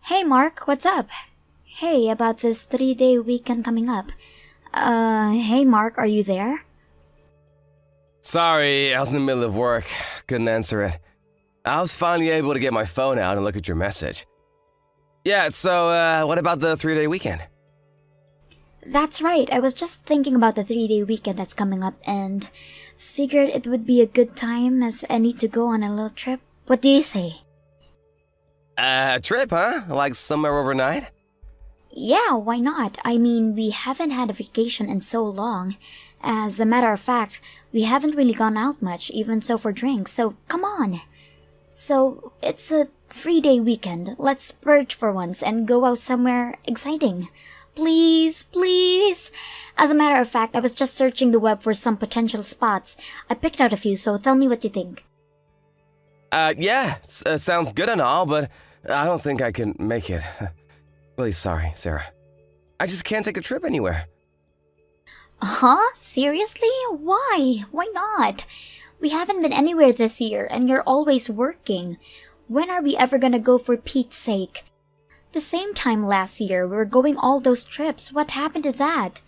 Hey Mark, what's up? Hey, about this 3-day weekend coming up. Hey Mark, are you there? Sorry, I was in the middle of work. Couldn't answer it. I was finally able to get my phone out and look at your message. Yeah, so, what about the 3-day weekend? That's right, I was just thinking about the 3-day weekend that's coming up and figured it would be a good time as I need to go on a little trip. What do you say? A trip, huh? Like somewhere overnight? Yeah, why not? I mean, we haven't had a vacation in so long. As a matter of fact, we haven't really gone out much, even so for drinks, so come on. So, it's a 3-day weekend. Let's splurge for once and go out somewhere exciting. Please, please. As a matter of fact, I was just searching the web for some potential spots. I picked out a few, so tell me what you think. Yeah, sounds good and all, but I don't think I can make it. Really sorry, Sarah. I just can't take a trip anywhere. Huh? Seriously? Why? Why not? We haven't been anywhere this year, and you're always working. When are we ever gonna go for Pete's sake? The same time last year, we were going all those trips. What happened to that?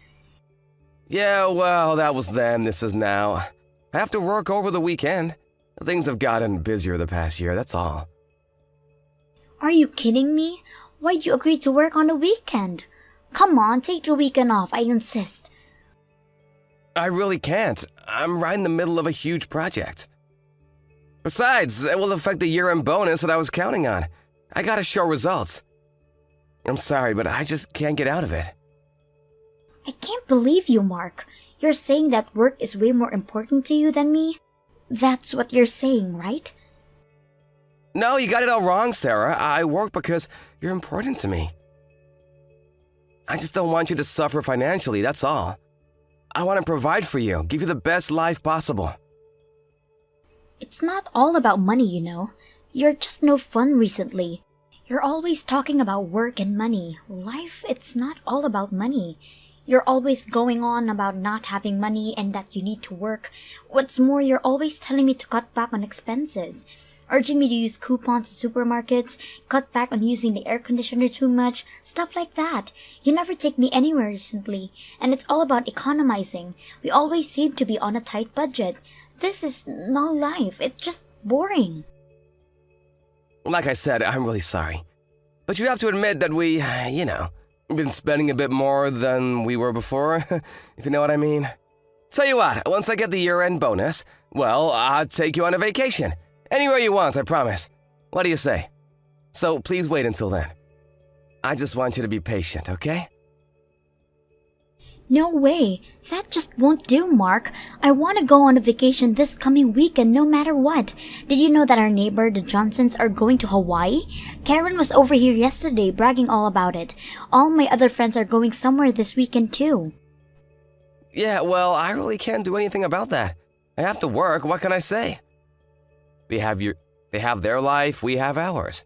Yeah, well, that was then, this is now. I have to work over the weekend. Things have gotten busier the past year, that's all. Are you kidding me? Why'd you agree to work on the weekend? Come on, take the weekend off, I insist. I really can't. I'm right in the middle of a huge project. Besides, it will affect the year-end bonus that I was counting on. I gotta show results. I'm sorry, but I just can't get out of it. I can't believe you, Mark. You're saying that work is way more important to you than me? That's what you're saying, right? No, you got it all wrong, Sarah. I work because you're important to me. I just don't want you to suffer financially, that's all. I want to provide for you, give you the best life possible. It's not all about money, you know. You're just no fun recently. You're always talking about work and money. Life, it's not all about money. You're always going on about not having money and that you need to work. What's more, you're always telling me to cut back on expenses, urging me to use coupons at supermarkets, cut back on using the air conditioner too much, stuff like that. You never take me anywhere recently, and it's all about economizing. We always seem to be on a tight budget. This is no life. It's just boring. Like I said, I'm really sorry. But you have to admit that we've been spending a bit more than we were before, if you know what I mean. Tell you what, once I get the year-end bonus, well, I'll take you on a vacation. Anywhere you want, I promise. What do you say? So please wait until then. I just want you to be patient, okay? No way. That just won't do, Mark. I want to go on a vacation this coming weekend no matter what. Did you know that our neighbor, the Johnsons, are going to Hawaii? Karen was over here yesterday bragging all about it. All my other friends are going somewhere this weekend too. Yeah, well, I really can't do anything about that. I have to work, what can I say? They have their life, we have ours.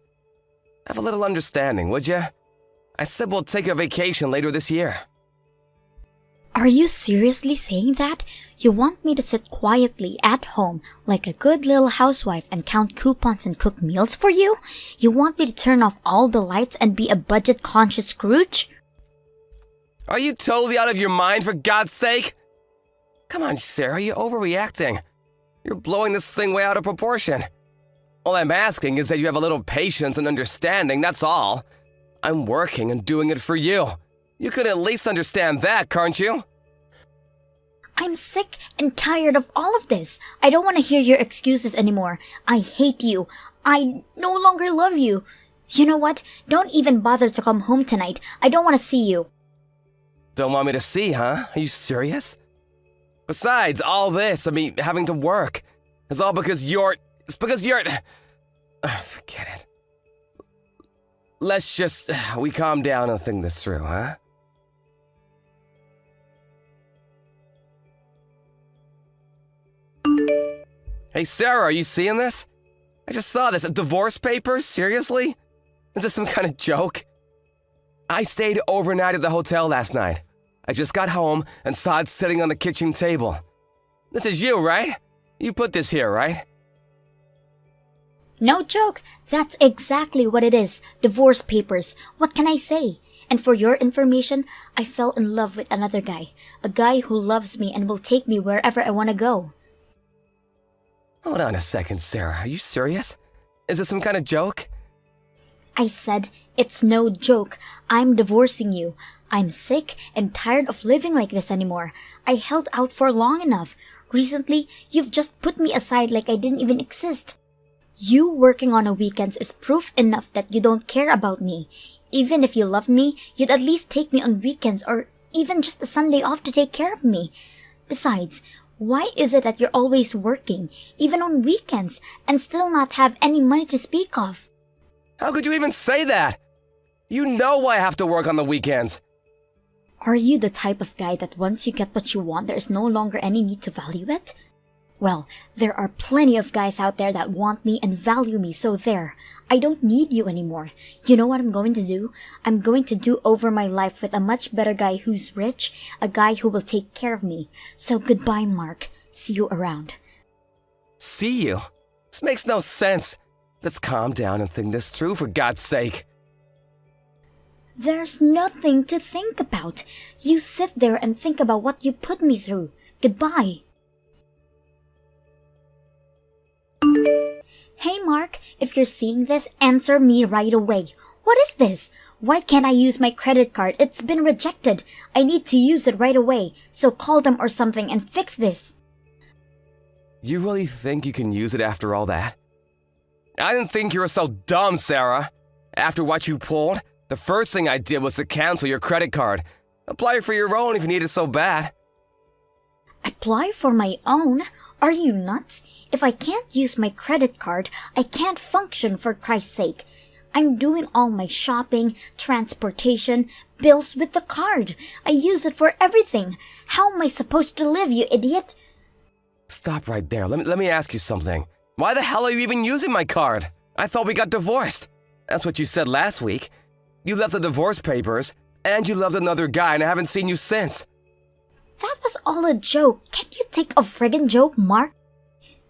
Have a little understanding, would ya? I said we'll take a vacation later this year. Are you seriously saying that? You want me to sit quietly at home like a good little housewife and count coupons and cook meals for you? You want me to turn off all the lights and be a budget-conscious Scrooge? Are you totally out of your mind, for God's sake? Come on, Sarah, you're overreacting. You're blowing this thing way out of proportion. All I'm asking is that you have a little patience and understanding, that's all. I'm working and doing it for you. You could at least understand that, can't you? I'm sick and tired of all of this. I don't want to hear your excuses anymore. I hate you. I no longer love you. You know what? Don't even bother to come home tonight. I don't want to see you. Don't want me to see, huh? Are you serious? Besides, all this, having to work, it's all because it's because you're... Forget it. Let's just... we calm down and think this through, huh? Hey, Sarah, are you seeing this? I just saw this. Divorce papers? Seriously? Is this some kind of joke? I stayed overnight at the hotel last night. I just got home and saw it sitting on the kitchen table. This is you, right? You put this here, right? No joke, that's exactly what it is. Divorce papers. What can I say? And for your information, I fell in love with another guy. A guy who loves me and will take me wherever I want to go. Hold on a second, Sarah. Are you serious? Is this some kind of joke? I said, it's no joke. I'm divorcing you. I'm sick and tired of living like this anymore. I held out for long enough. Recently, you've just put me aside like I didn't even exist. You working on a weekends is proof enough that you don't care about me. Even if you loved me, you'd at least take me on weekends or even just a Sunday off to take care of me. Besides, why is it that you're always working, even on weekends, and still not have any money to speak of? How could you even say that? You know why I have to work on the weekends. Are you the type of guy that once you get what you want, there is no longer any need to value it? Well, there are plenty of guys out there that want me and value me, so there. I don't need you anymore. You know what I'm going to do? I'm going to do over my life with a much better guy who's rich, a guy who will take care of me. So goodbye, Mark. See you around. See you? This makes no sense. Let's calm down and think this through, for God's sake. There's nothing to think about. You sit there and think about what you put me through. Goodbye. Hey Mark, if you're seeing this, answer me right away. What is this? Why can't I use my credit card? It's been rejected. I need to use it right away. So call them or something and fix this. You really think you can use it after all that? I didn't think you were so dumb, Sarah. After what you pulled, the first thing I did was to cancel your credit card. Apply for your own if you need it so bad. Apply for my own? Are you nuts? If I can't use my credit card, I can't function, for Christ's sake. I'm doing all my shopping, transportation, bills with the card. I use it for everything. How am I supposed to live, you idiot? Stop right there. Let me ask you something. Why the hell are you even using my card? I thought we got divorced. That's what you said last week. You left the divorce papers, and you loved another guy, and I haven't seen you since. That was all a joke. Can't you take a friggin' joke, Mark?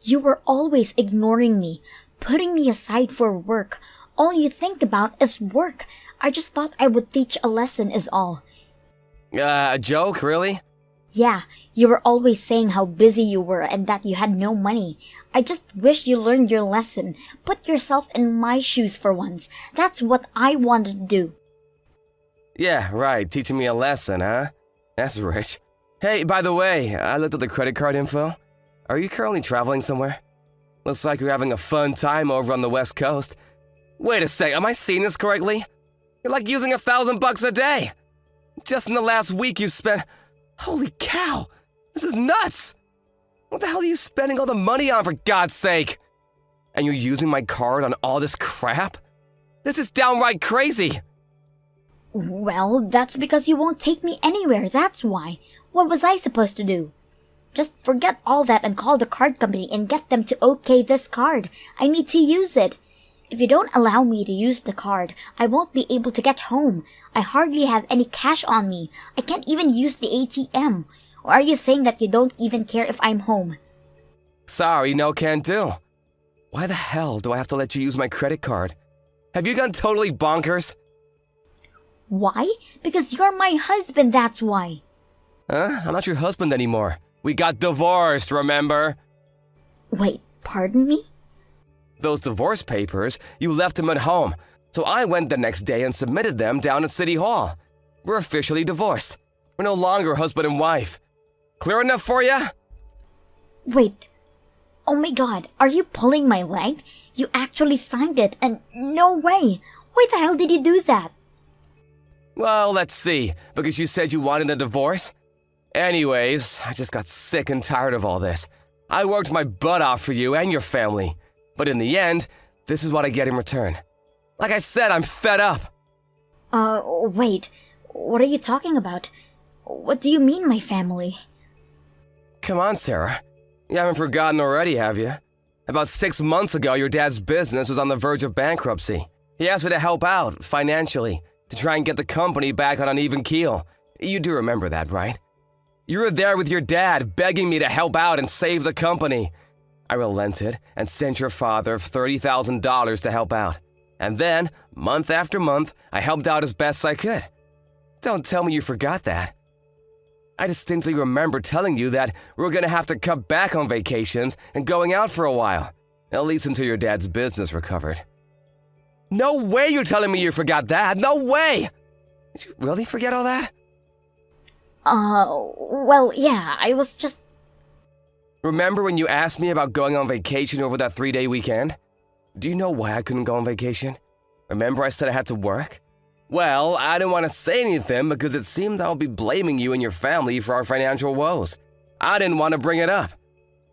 You were always ignoring me, putting me aside for work. All you think about is work. I just thought I would teach a lesson is all. A joke, really? Yeah, you were always saying how busy you were and that you had no money. I just wish you learned your lesson. Put yourself in my shoes for once. That's what I wanted to do. Yeah, right. Teaching me a lesson, huh? That's rich. Hey, by the way, I looked at the credit card info. Are you currently traveling somewhere? Looks like you're having a fun time over on the West Coast. Wait a sec, am I seeing this correctly? You're like using $1,000 a day. Just in the last week you've spent... Holy cow! This is nuts! What the hell are you spending all the money on, for God's sake? And you're using my card on all this crap? This is downright crazy! Well, that's because you won't take me anywhere, that's why. What was I supposed to do? Just forget all that and call the card company and get them to okay this card. I need to use it. If you don't allow me to use the card, I won't be able to get home. I hardly have any cash on me. I can't even use the ATM. Or are you saying that you don't even care if I'm home? Sorry, no can do. Why the hell do I have to let you use my credit card? Have you gone totally bonkers? Why? Because you're my husband, that's why. Huh? I'm not your husband anymore. We got divorced, remember? Wait, pardon me? Those divorce papers, you left them at home. So I went the next day and submitted them down at City Hall. We're officially divorced. We're no longer husband and wife. Clear enough for you? Wait. Oh my god, are you pulling my leg? You actually signed it, and no way. Why the hell did you do that? Well, let's see. Because you said you wanted a divorce? Anyways, I just got sick and tired of all this. I worked my butt off for you and your family. But in the end, this is what I get in return. Like I said, I'm fed up. Wait. What are you talking about? What do you mean, my family? Come on, Sarah. You haven't forgotten already, have you? About 6 months ago, your dad's business was on the verge of bankruptcy. He asked me to help out, financially, to try and get the company back on an even keel. You do remember that, right? You were there with your dad, begging me to help out and save the company. I relented and sent your father $30,000 to help out. And then, month after month, I helped out as best I could. Don't tell me you forgot that. I distinctly remember telling you that we were going to have to cut back on vacations and going out for a while, at least until your dad's business recovered. No way you're telling me you forgot that! No way! Did you really forget all that? Well, yeah, I was just... Remember when you asked me about going on vacation over that 3-day weekend? Do you know why I couldn't go on vacation? Remember I said I had to work? Well, I didn't want to say anything because it seemed I would be blaming you and your family for our financial woes. I didn't want to bring it up.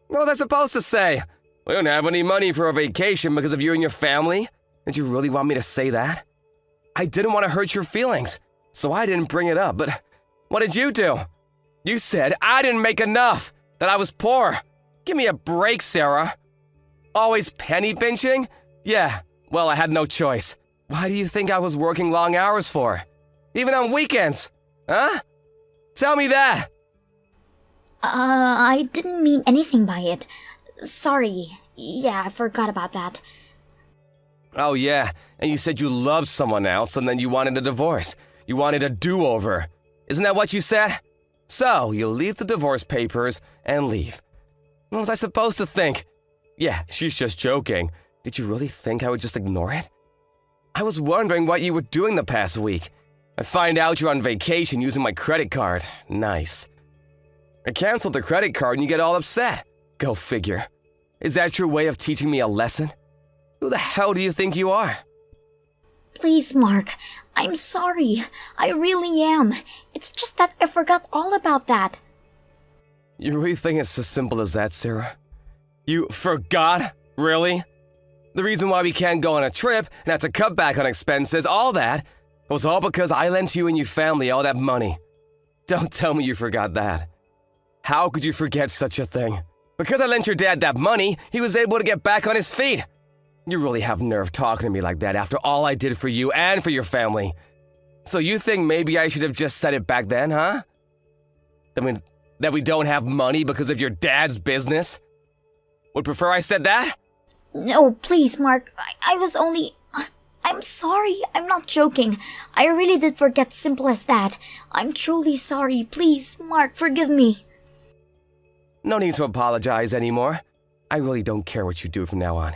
What was I supposed to say? We don't have any money for a vacation because of you and your family? Did you really want me to say that? I didn't want to hurt your feelings, so I didn't bring it up, but what did you do? You said I didn't make enough, that I was poor. Give me a break, Sarah. Always penny pinching? Yeah, well, I had no choice. Why do you think I was working long hours for? Even on weekends? Huh? Tell me that! I didn't mean anything by it. Sorry. Yeah, I forgot about that. Oh yeah, and you said you loved someone else and then you wanted a divorce. You wanted a do-over. Isn't that what you said? So, you leave the divorce papers and leave. What was I supposed to think? Yeah, she's just joking. Did you really think I would just ignore it? I was wondering what you were doing the past week. I find out you're on vacation using my credit card. Nice. I canceled the credit card and you get all upset. Go figure. Is that your way of teaching me a lesson? Who the hell do you think you are? Please, Mark. I'm sorry. I really am. It's just that I forgot all about that. You really think it's as simple as that, Sarah? You forgot? Really? The reason why we can't go on a trip and have to cut back on expenses, all that, was all because I lent you and your family all that money. Don't tell me you forgot that. How could you forget such a thing? Because I lent your dad that money, he was able to get back on his feet. You really have nerve talking to me like that after all I did for you and for your family. So you think maybe I should have just said it back then, huh? I mean, that we don't have money because of your dad's business? Would prefer I said that? No, please, Mark. I was only... I'm sorry. I'm not joking. I really did forget, simple as that. I'm truly sorry. Please, Mark, forgive me. No need to apologize anymore. I really don't care what you do from now on.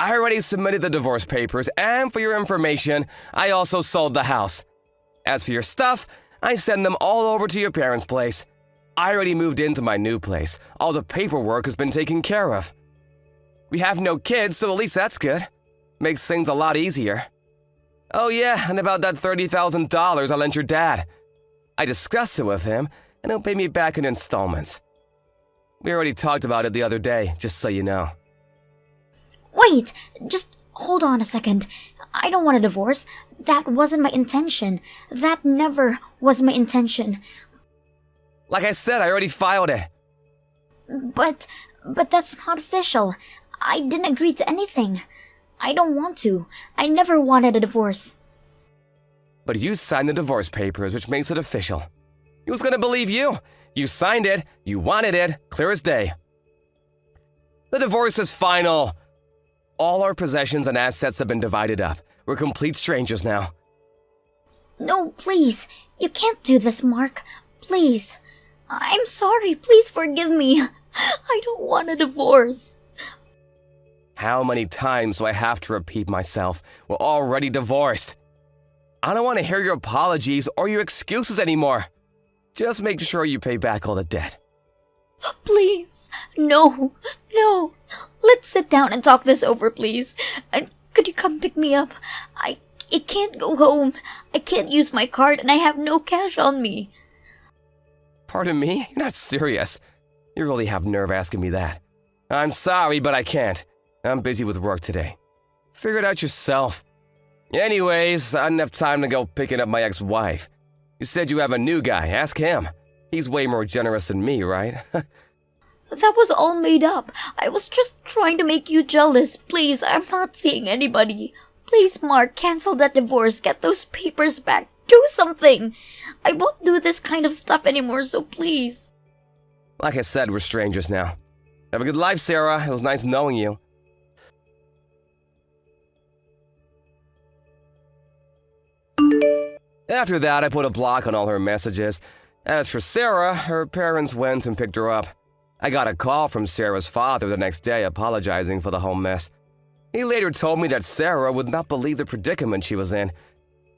I already submitted the divorce papers, and for your information, I also sold the house. As for your stuff, I send them all over to your parents' place. I already moved into my new place. All the paperwork has been taken care of. We have no kids, so at least that's good. Makes things a lot easier. Oh yeah, and about that $30,000 I lent your dad. I discussed it with him, and he'll pay me back in installments. We already talked about it the other day, just so you know. Wait, just hold on a second. I don't want a divorce. That wasn't my intention. That never was my intention. Like I said, I already filed it. But that's not official. I didn't agree to anything. I don't want to. I never wanted a divorce. But you signed the divorce papers, which makes it official. Who's gonna believe you? You signed it, you wanted it, clear as day. The divorce is final. All our possessions and assets have been divided up. We're complete strangers now. No, please. You can't do this, Mark. Please. I'm sorry. Please forgive me. I don't want a divorce. How many times do I have to repeat myself? We're already divorced. I don't want to hear your apologies or your excuses anymore. Just make sure you pay back all the debt. Please. No. Let's sit down and talk this over, please. Could you come pick me up? I can't go home. I can't use my card and I have no cash on me. Pardon me? You're not serious. You really have nerve asking me that. I'm sorry, but I can't. I'm busy with work today. Figure it out yourself. Anyways, I didn't have time to go picking up my ex-wife. You said you have a new guy. Ask him. He's way more generous than me, right? That was all made up. I was just trying to make you jealous. Please, I'm not seeing anybody. Please, Mark, cancel that divorce. Get those papers back. Do something. I won't do this kind of stuff anymore, so please. Like I said, we're strangers now. Have a good life, Sarah. It was nice knowing you. After that, I put a block on all her messages. As for Sarah, her parents went and picked her up. I got a call from Sarah's father the next day apologizing for the whole mess. He later told me that Sarah would not believe the predicament she was in.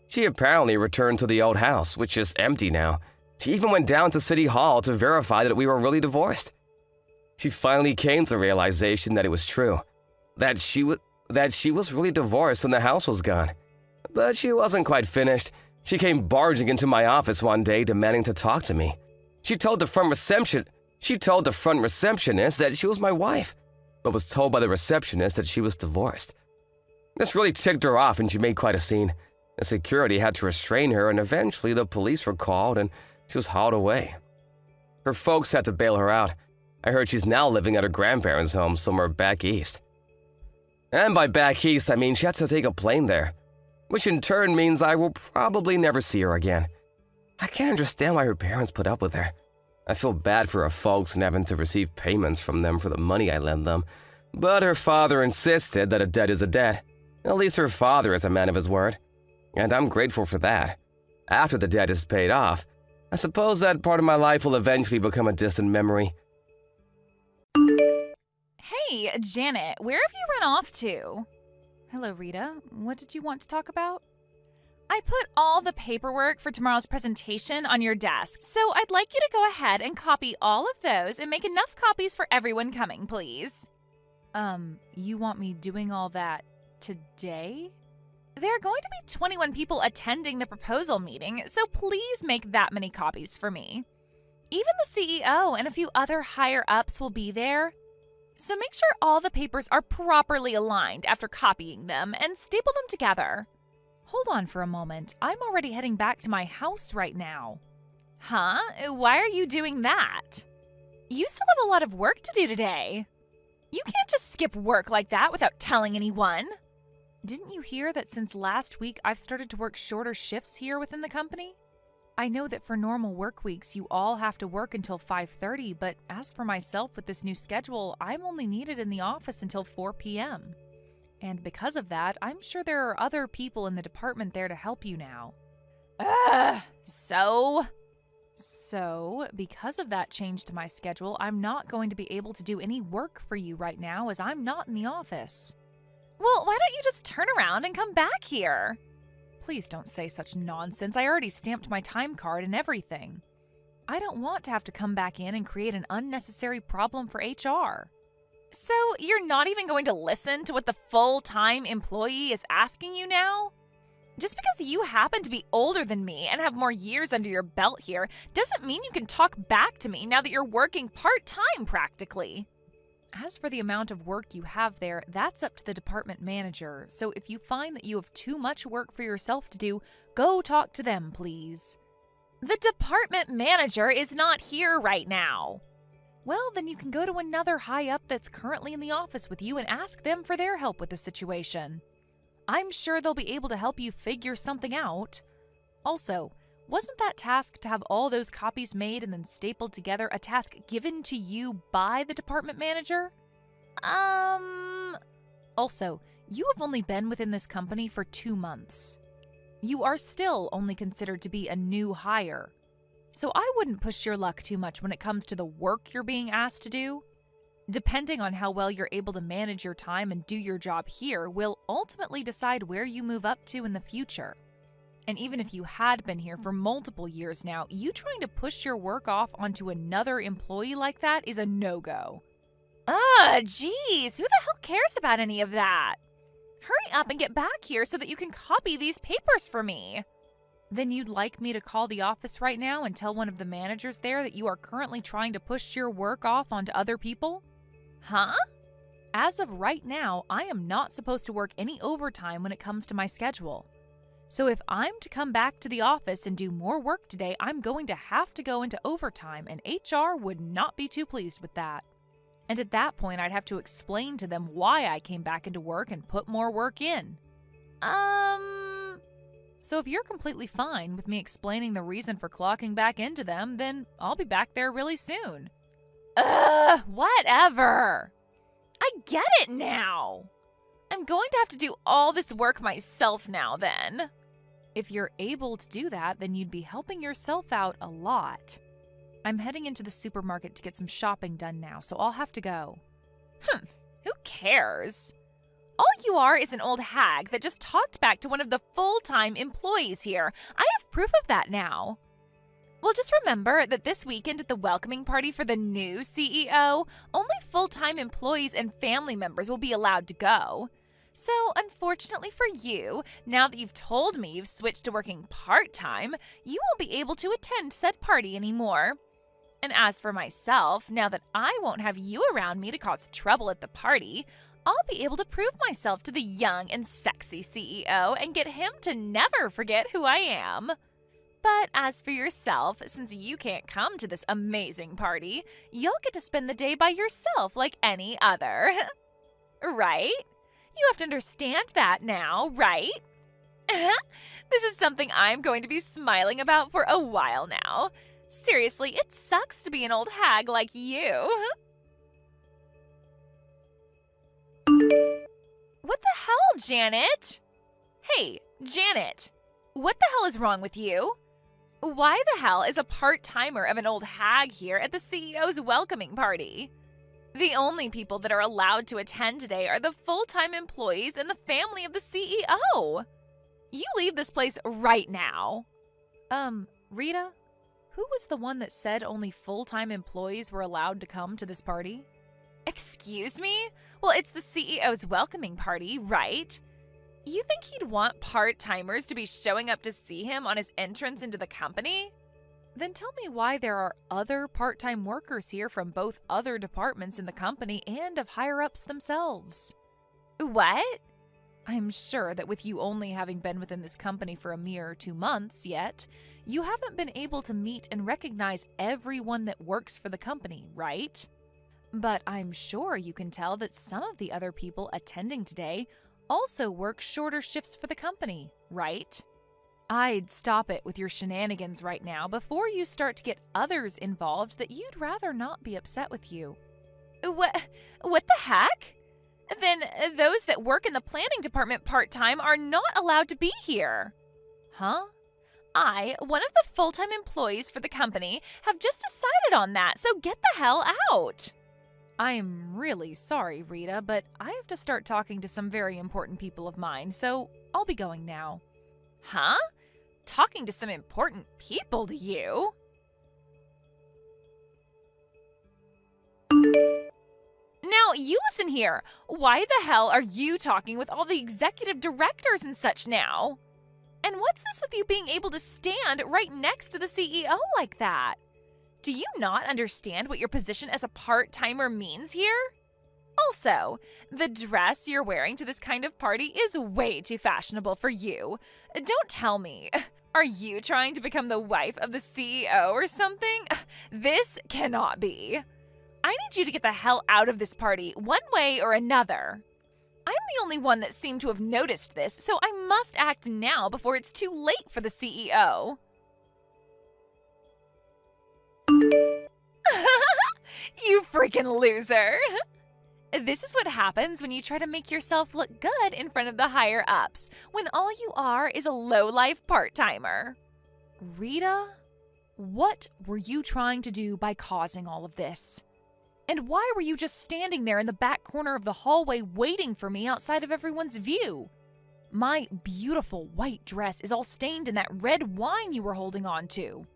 She apparently returned to the old house, which is empty now. She even went down to City Hall to verify that we were really divorced. She finally came to the realization that it was true, that she was really divorced and the house was gone. But she wasn't quite finished. She came barging into my office one day demanding to talk to me. She told the front receptionist that she was my wife, but was told by the receptionist that she was divorced. This really ticked her off and she made quite a scene. The security had to restrain her and eventually the police were called and she was hauled away. Her folks had to bail her out. I heard she's now living at her grandparents' home somewhere back east. And by back east, I mean she had to take a plane there, which in turn means I will probably never see her again. I can't understand why her parents put up with her. I feel bad for her folks and having to receive payments from them for the money I lend them, but her father insisted that a debt is a debt. At least her father is a man of his word, and I'm grateful for that. After the debt is paid off, I suppose that part of my life will eventually become a distant memory. Hey, Janet, where have you run off to? Hello, Rita. What did you want to talk about? I put all the paperwork for tomorrow's presentation on your desk, so I'd like you to go ahead and copy all of those and make enough copies for everyone coming, please. You want me doing all that today? There are going to be 21 people attending the proposal meeting, so please make that many copies for me. Even the CEO and a few other higher-ups will be there. So make sure all the papers are properly aligned after copying them and staple them together. Hold on for a moment. I'm already heading back to my house right now. Huh? Why are you doing that? You still have a lot of work to do today. You can't just skip work like that without telling anyone. Didn't you hear that since last week I've started to work shorter shifts here within the company? I know that for normal work weeks you all have to work until 5:30, but as for myself with this new schedule, I'm only needed in the office until 4 p.m. And because of that, I'm sure there are other people in the department there to help you now. So, because of that change to my schedule, I'm not going to be able to do any work for you right now as I'm not in the office. Well, why don't you just turn around and come back here? Please don't say such nonsense. I already stamped my time card and everything. I don't want to have to come back in and create an unnecessary problem for HR. So, you're not even going to listen to what the full-time employee is asking you now? Just because you happen to be older than me and have more years under your belt here doesn't mean you can talk back to me now that you're working part-time practically. As for the amount of work you have there, that's up to the department manager, so if you find that you have too much work for yourself to do, go talk to them, please. The department manager is not here right now. Well, then you can go to another high-up that's currently in the office with you and ask them for their help with the situation. I'm sure they'll be able to help you figure something out. Also, wasn't that task to have all those copies made and then stapled together a task given to you by the department manager? Also, you have only been within this company for 2 months. You are still only considered to be a new hire. So I wouldn't push your luck too much when it comes to the work you're being asked to do. Depending on how well you're able to manage your time and do your job here will ultimately decide where you move up to in the future. And even if you had been here for multiple years now, you trying to push your work off onto another employee like that is a no-go. Geez, who the hell cares about any of that? Hurry up and get back here so that you can copy these papers for me. Then you'd like me to call the office right now and tell one of the managers there that you are currently trying to push your work off onto other people? Huh? As of right now, I am not supposed to work any overtime when it comes to my schedule. So if I'm to come back to the office and do more work today, I'm going to have to go into overtime, and HR would not be too pleased with that. And at that point, I'd have to explain to them why I came back into work and put more work in. So if you're completely fine with me explaining the reason for clocking back into them, then I'll be back there really soon. Whatever. I get it now. I'm going to have to do all this work myself now then. If you're able to do that, then you'd be helping yourself out a lot. I'm heading into the supermarket to get some shopping done now, so I'll have to go. Who cares? All you are is an old hag that just talked back to one of the full-time employees here. I have proof of that now. Well, just remember that this weekend at the welcoming party for the new CEO, only full-time employees and family members will be allowed to go. So, unfortunately for you, now that you've told me you've switched to working part-time, you won't be able to attend said party anymore. And as for myself, now that I won't have you around me to cause trouble at the party, I'll be able to prove myself to the young and sexy CEO and get him to never forget who I am. But as for yourself, since you can't come to this amazing party, you'll get to spend the day by yourself like any other. Right? You have to understand that now, right? This is something I'm going to be smiling about for a while now. Seriously, it sucks to be an old hag like you. What the hell, Janet? Hey, Janet, what the hell is wrong with you? Why the hell is a part-timer of an old hag here at the CEO's welcoming party? The only people that are allowed to attend today are the full-time employees and the family of the CEO. You leave this place right now. Rita, who was the one that said only full-time employees were allowed to come to this party? Excuse me? Well, it's the CEO's welcoming party, right? You think he'd want part-timers to be showing up to see him on his entrance into the company? Then tell me why there are other part-time workers here from both other departments in the company and of higher-ups themselves. What? I'm sure that with you only having been within this company for a mere 2 months yet, you haven't been able to meet and recognize everyone that works for the company, right? But I'm sure you can tell that some of the other people attending today also work shorter shifts for the company, right? I'd stop it with your shenanigans right now before you start to get others involved that you'd rather not be upset with you. What the heck? Then those that work in the planning department part-time are not allowed to be here. Huh? I, one of the full-time employees for the company, have just decided on that, so get the hell out. I'm really sorry, Rita, but I have to start talking to some very important people of mine, so I'll be going now. Huh? Talking to some important people, do you? Now, you listen here. Why the hell are you talking with all the executive directors and such now? And what's this with you being able to stand right next to the CEO like that? Do you not understand what your position as a part-timer means here? Also, the dress you're wearing to this kind of party is way too fashionable for you. Don't tell me. Are you trying to become the wife of the CEO or something? This cannot be. I need you to get the hell out of this party, one way or another. I'm the only one that seemed to have noticed this, so I must act now before it's too late for the CEO. You freaking loser! This is what happens when you try to make yourself look good in front of the higher-ups, when all you are is a low-life part-timer. Rita, what were you trying to do by causing all of this? And why were you just standing there in the back corner of the hallway waiting for me outside of everyone's view? My beautiful white dress is all stained in that red wine you were holding on to.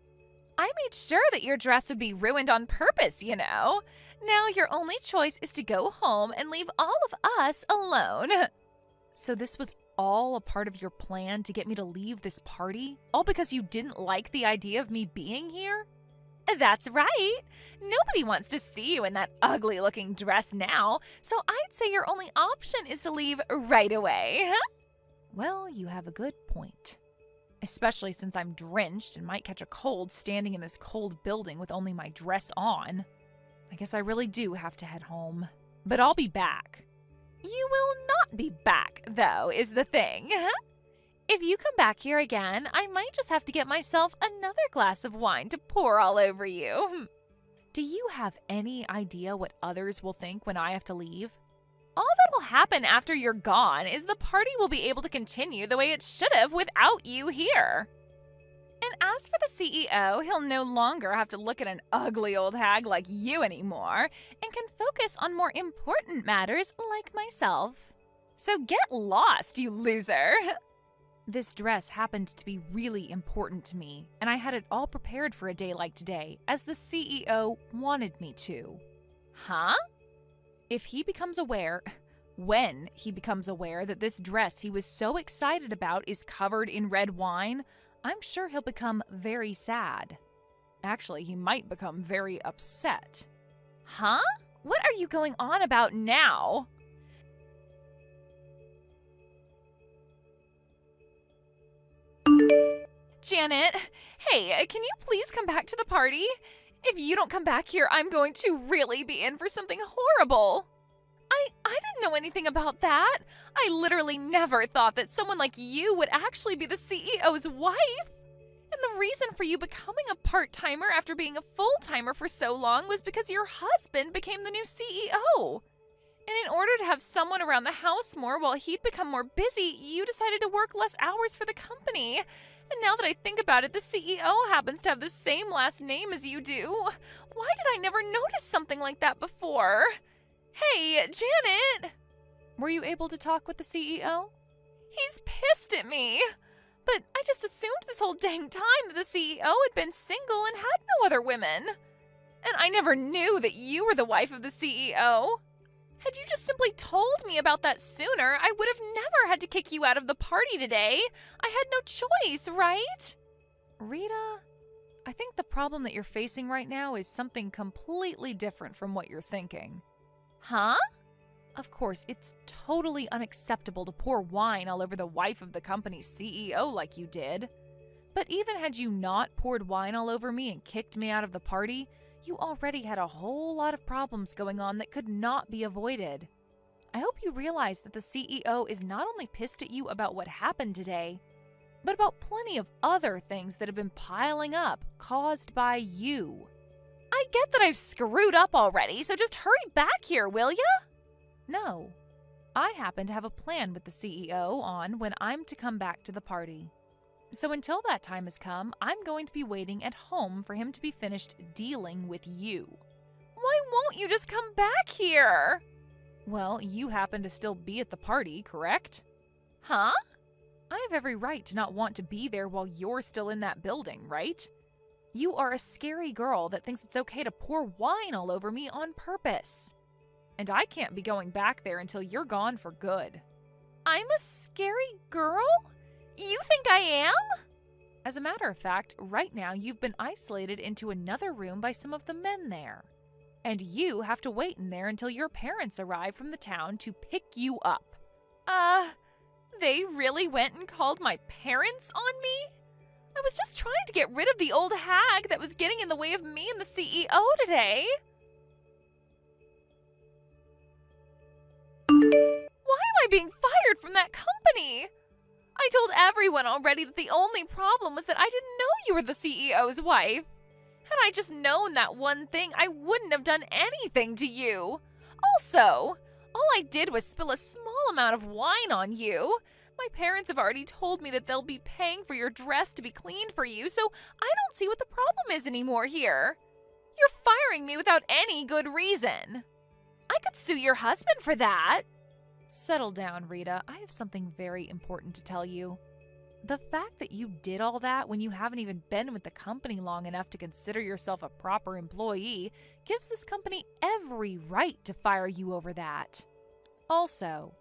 I made sure that your dress would be ruined on purpose, you know. Now your only choice is to go home and leave all of us alone. So this was all a part of your plan to get me to leave this party? All because you didn't like the idea of me being here? That's right. Nobody wants to see you in that ugly-looking dress now, so I'd say your only option is to leave right away. Well, you have a good point. Especially since I'm drenched and might catch a cold standing in this cold building with only my dress on. I guess I really do have to head home. But I'll be back. You will not be back, though, is the thing. If you come back here again, I might just have to get myself another glass of wine to pour all over you. Do you have any idea what others will think when I have to leave? All that'll happen after you're gone is the party will be able to continue the way it should have without you here. And as for the CEO, he'll no longer have to look at an ugly old hag like you anymore and can focus on more important matters like myself. So get lost, you loser! This dress happened to be really important to me, and I had it all prepared for a day like today, as the CEO wanted me to. Huh? If he becomes aware, when he becomes aware that this dress he was so excited about is covered in red wine, I'm sure he'll become very sad. Actually, he might become very upset. Huh? What are you going on about now? Janet, hey, can you please come back to the party? If you don't come back here, I'm going to really be in for something horrible. I didn't know anything about that. I literally never thought that someone like you would actually be the CEO's wife. And the reason for you becoming a part-timer after being a full-timer for so long was because your husband became the new CEO. And in order to have someone around the house more while he'd become more busy, you decided to work less hours for the company. And now that I think about it, the CEO happens to have the same last name as you do. Why did I never notice something like that before? Hey, Janet! Were you able to talk with the CEO? He's pissed at me. But I just assumed this whole dang time that the CEO had been single and had no other women. And I never knew that you were the wife of the CEO. Had you just simply told me about that sooner, I would have never had to kick you out of the party today. I had no choice, right? Rita, I think the problem that you're facing right now is something completely different from what you're thinking. Huh? Of course, it's totally unacceptable to pour wine all over the wife of the company's CEO like you did. But even had you not poured wine all over me and kicked me out of the party, you already had a whole lot of problems going on that could not be avoided. I hope you realize that the CEO is not only pissed at you about what happened today, but about plenty of other things that have been piling up, caused by you. I get that I've screwed up already, so just hurry back here, will ya? No. I happen to have a plan with the CEO on when I'm to come back to the party. So until that time has come, I'm going to be waiting at home for him to be finished dealing with you. Why won't you just come back here? Well, you happen to still be at the party, correct? Huh? I have every right to not want to be there while you're still in that building, right? You are a scary girl that thinks it's okay to pour wine all over me on purpose. And I can't be going back there until you're gone for good. I'm a scary girl? You think I am? As a matter of fact, right now you've been isolated into another room by some of the men there. And you have to wait in there until your parents arrive from the town to pick you up. They really went and called my parents on me? I was just trying to get rid of the old hag that was getting in the way of me and the CEO today. Why am I being fired from that company? I told everyone already that the only problem was that I didn't know you were the CEO's wife. Had I just known that one thing, I wouldn't have done anything to you. Also, all I did was spill a small amount of wine on you. My parents have already told me that they'll be paying for your dress to be cleaned for you, so I don't see what the problem is anymore here. You're firing me without any good reason. I could sue your husband for that. Settle down, Rita. I have something very important to tell you. The fact that you did all that when you haven't even been with the company long enough to consider yourself a proper employee gives this company every right to fire you over that. Also,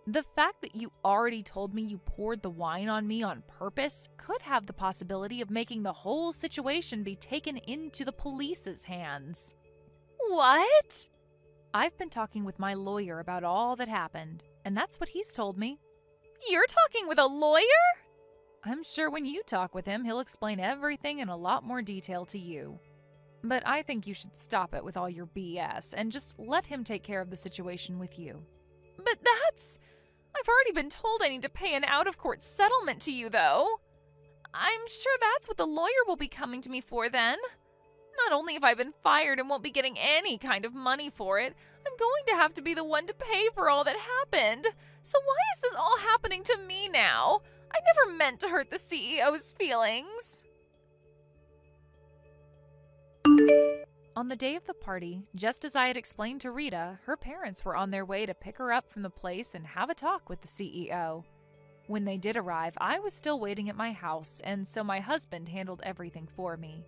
the fact that you already told me you poured the wine on me on purpose could have the possibility of making the whole situation be taken into the police's hands. What? I've been talking with my lawyer about all that happened, and that's what he's told me. You're talking with a lawyer? I'm sure when you talk with him, he'll explain everything in a lot more detail to you. But I think you should stop it with all your BS and just let him take care of the situation with you. But I've already been told I need to pay an out-of-court settlement to you, though. I'm sure that's what the lawyer will be coming to me for then. Not only have I been fired and won't be getting any kind of money for it, I'm going to have to be the one to pay for all that happened. So why is this all happening to me now? I never meant to hurt the CEO's feelings. On the day of the party, just as I had explained to Rita, her parents were on their way to pick her up from the place and have a talk with the CEO. When they did arrive, I was still waiting at my house, and so my husband handled everything for me.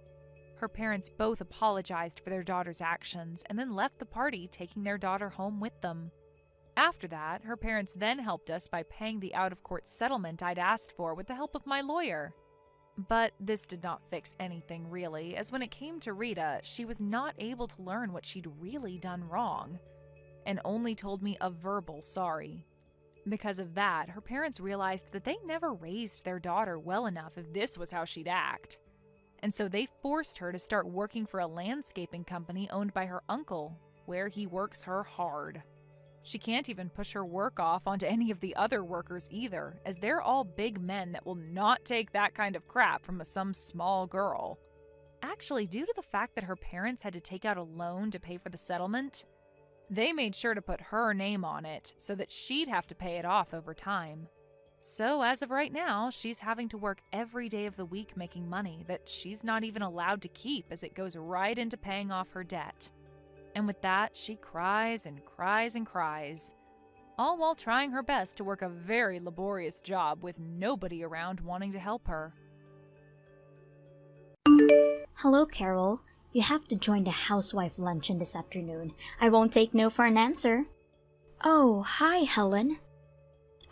Her parents both apologized for their daughter's actions and then left the party, taking their daughter home with them. After that, her parents then helped us by paying the out-of-court settlement I'd asked for with the help of my lawyer. But this did not fix anything really, as when it came to Rita, she was not able to learn what she'd really done wrong, and only told me a verbal sorry. Because of that, her parents realized that they never raised their daughter well enough if this was how she'd act. And so they forced her to start working for a landscaping company owned by her uncle, where he works her hard. She can't even push her work off onto any of the other workers either, as they're all big men that will not take that kind of crap from some small girl. Actually, due to the fact that her parents had to take out a loan to pay for the settlement, they made sure to put her name on it so that she'd have to pay it off over time. So as of right now, she's having to work every day of the week making money that she's not even allowed to keep, as it goes right into paying off her debt. And with that, she cries and cries and cries, all while trying her best to work a very laborious job with nobody around wanting to help her. Hello, Carol. You have to join the housewife luncheon this afternoon. I won't take no for an answer. Oh, hi, Helen.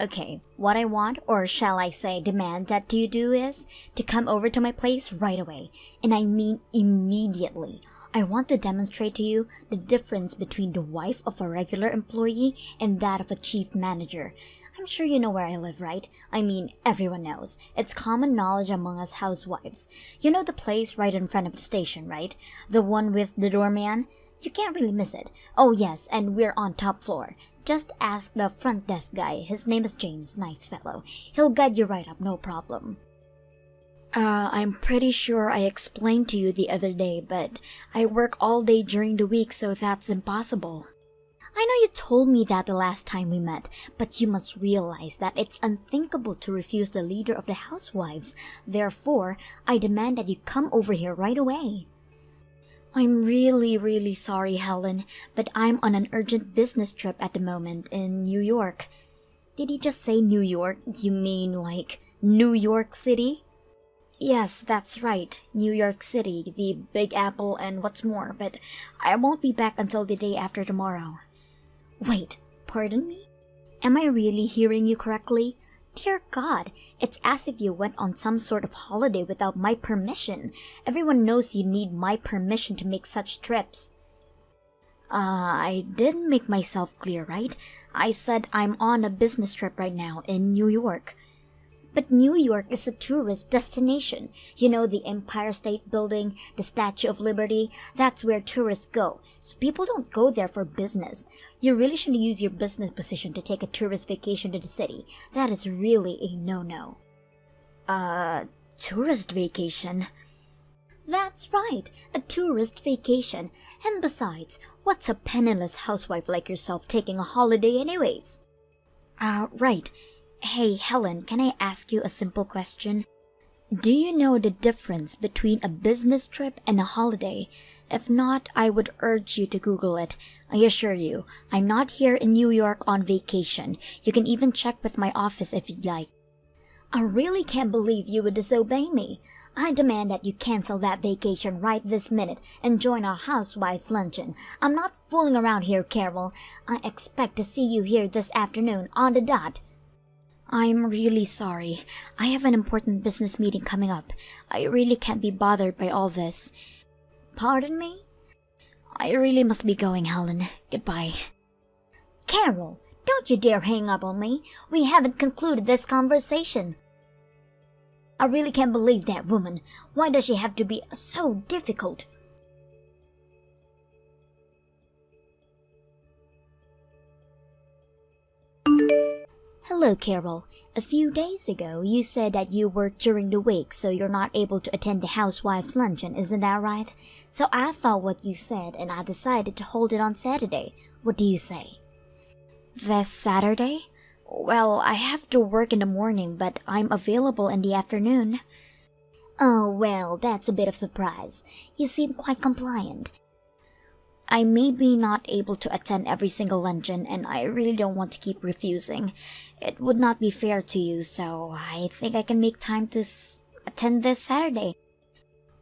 Okay, what I want, or shall I say demand that you do is to come over to my place right away. And I mean immediately. I want to demonstrate to you the difference between the wife of a regular employee and that of a chief manager. I'm sure you know where I live, right? I mean, everyone knows. It's common knowledge among us housewives. You know the place right in front of the station, right? The one with the doorman? You can't really miss it. Oh yes, and we're on top floor. Just ask the front desk guy. His name is James, nice fellow. He'll guide you right up, no problem. I'm pretty sure I explained to you the other day, but I work all day during the week, so that's impossible. I know you told me that the last time we met, but you must realize that it's unthinkable to refuse the leader of the housewives. Therefore, I demand that you come over here right away. I'm really sorry, Helen, but I'm on an urgent business trip at the moment in New York. Did you just say New York? You mean like New York City? Yes, that's right. New York City, the Big Apple, and what's more, but I won't be back until the day after tomorrow. Wait, pardon me? Am I really hearing you correctly? Dear God, it's as if you went on some sort of holiday without my permission. Everyone knows you need my permission to make such trips. I didn't make myself clear, right? I said I'm on a business trip right now in New York. But New York is a tourist destination. You know, the Empire State Building, the Statue of Liberty, that's where tourists go. So people don't go there for business. You really should use your business position to take a tourist vacation to the city. That is really a no-no. Tourist vacation? That's right, a tourist vacation. And besides, what's a penniless housewife like yourself taking a holiday anyways? Right. Hey, Helen, can I ask you a simple question? Do you know the difference between a business trip and a holiday? If not, I would urge you to Google it. I assure you, I'm not here in New York on vacation. You can even check with my office if you'd like. I really can't believe you would disobey me. I demand that you cancel that vacation right this minute and join our housewives' luncheon. I'm not fooling around here, Carol. I expect to see you here this afternoon on the dot. I'm really sorry. I have an important business meeting coming up. I really can't be bothered by all this. Pardon me? I really must be going, Helen. Goodbye. Carol, don't you dare hang up on me. We haven't concluded this conversation. I really can't believe that woman. Why does she have to be so difficult? Hello, Carol. A few days ago, you said that you work during the week, so you're not able to attend the housewife's luncheon, isn't that right? So I thought what you said, and I decided to hold it on Saturday. What do you say? This Saturday? Well, I have to work in the morning, but I'm available in the afternoon. Oh, well, that's a bit of surprise. You seem quite compliant. I may be not able to attend every single luncheon, and I really don't want to keep refusing. It would not be fair to you, so I think I can make time to attend this Saturday.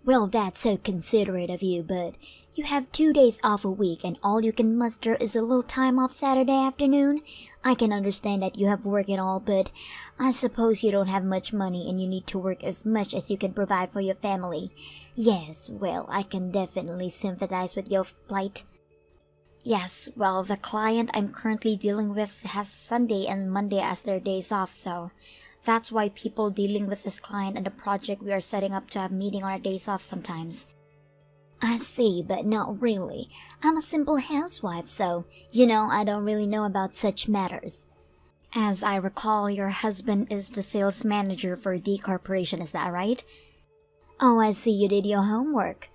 Well, that's so considerate of you, but you have 2 days off a week, and all you can muster is a little time off Saturday afternoon? I can understand that you have work and all, but I suppose you don't have much money and you need to work as much as you can provide for your family. Yes, well, I can definitely sympathize with your plight. Yes, well, the client I'm currently dealing with has Sunday and Monday as their days off, so that's why people dealing with this client and the project we are setting up to have meeting on our days off sometimes. I see, but not really. I'm a simple housewife, so, I don't really know about such matters. As I recall, your husband is the sales manager for D Corporation, is that right? Oh, I see you did your homework.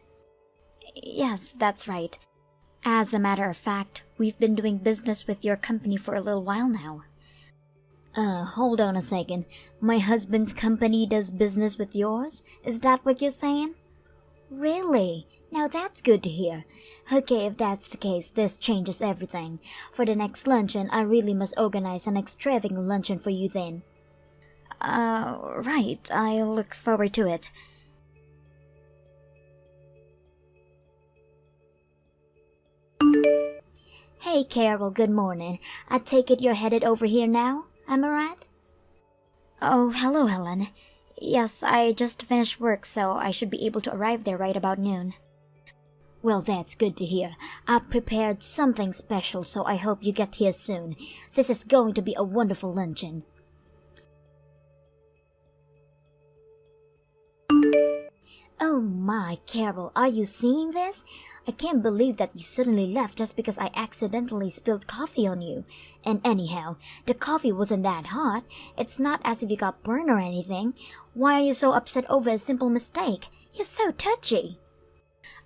Yes, that's right. As a matter of fact, we've been doing business with your company for a little while now. Hold on a second. My husband's company does business with yours? Is that what you're saying? Really? Now that's good to hear. Okay, if that's the case, this changes everything. For the next luncheon, I really must organize an extravagant luncheon for you then. Right. I look forward to it. Hey, Carol, good morning. I take it you're headed over here now, am I right? Oh, hello, Helen. Yes, I just finished work, so I should be able to arrive there right about noon. Well, that's good to hear. I've prepared something special, so I hope you get here soon. This is going to be a wonderful luncheon. Oh my, Carol, are you seeing this? I can't believe that you suddenly left just because I accidentally spilled coffee on you. And anyhow, the coffee wasn't that hot. It's not as if you got burned or anything. Why are you so upset over a simple mistake? You're so touchy.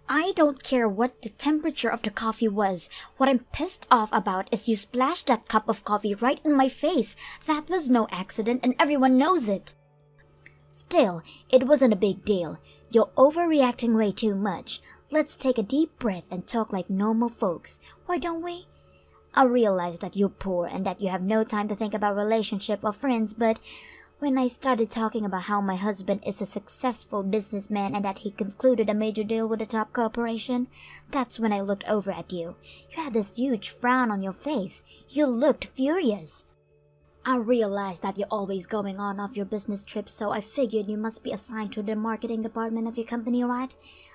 I don't care what the temperature of the coffee was. What I'm pissed off about is you splashed that cup of coffee right in my face. That was no accident and everyone knows it. Still, it wasn't a big deal. You're overreacting way too much. Let's take a deep breath and talk like normal folks. Why don't we? I realize that you're poor and that you have no time to think about relationship or friends, but when I started talking about how my husband is a successful businessman and that he concluded a major deal with a top corporation, that's when I looked over at you. You had this huge frown on your face. You looked furious. I realized that you're always going on off your business trips, so I figured you must be assigned to the marketing department of your company, right?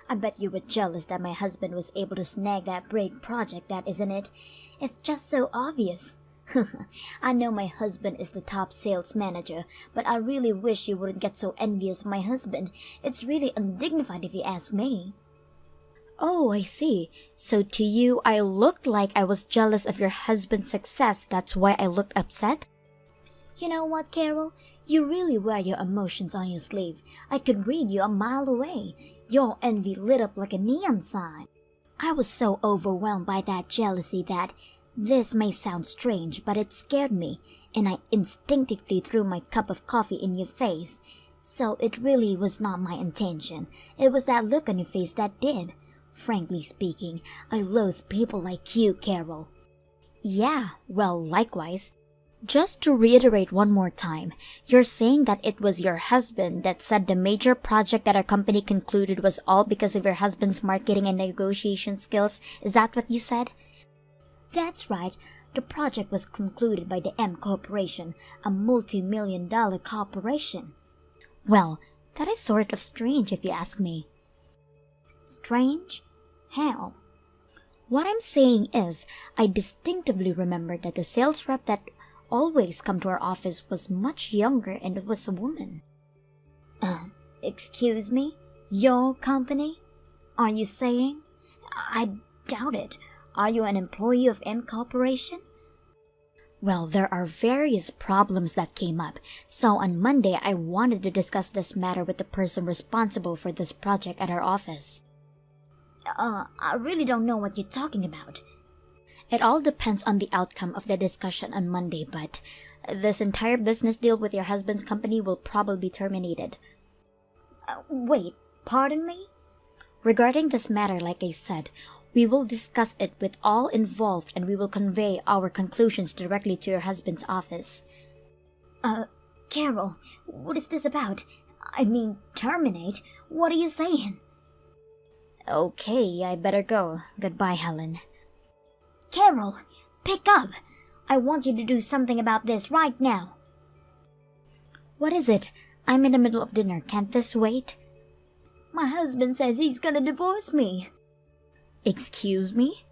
I bet you were jealous that my husband was able to snag that big project, that isn't it? It's just so obvious. I know my husband is the top sales manager, but I really wish you wouldn't get so envious of my husband. It's really undignified if you ask me. Oh, I see. So to you, I looked like I was jealous of your husband's success. That's why I looked upset? You know what, Carol? You really wear your emotions on your sleeve. I could read you a mile away. Your envy lit up like a neon sign. I was so overwhelmed by that jealousy that this may sound strange, but it scared me, and I instinctively threw my cup of coffee in your face. So it really was not my intention. It was that look on your face that did. Frankly speaking, I loathe people like you, Carol. Yeah, well, likewise. Just to reiterate one more time, you're saying that it was your husband that said the major project that our company concluded was all because of your husband's marketing and negotiation skills. Is that what you said? That's right. The project was concluded by the M Corporation, a multi-million-dollar corporation. Well, that is sort of strange if you ask me. Strange? How? What I'm saying is, I distinctively remember that the sales rep that always come to our office was much younger and it was a woman. Excuse me? Your company? Are you saying? I doubt it. Are you an employee of M Corporation? Well, there are various problems that came up, so on Monday I wanted to discuss this matter with the person responsible for this project at our office. I really don't know what you're talking about. It all depends on the outcome of the discussion on Monday, but this entire business deal with your husband's company will probably be terminated. Wait, pardon me? Regarding this matter, like I said, we will discuss it with all involved and we will convey our conclusions directly to your husband's office. Carol, what is this about? I mean, terminate? What are you saying? Okay, I better go. Goodbye, Helen. Carol, pick up! I want you to do something about this right now. What is it? I'm in the middle of dinner. Can't this wait? My husband says he's gonna divorce me. Excuse me?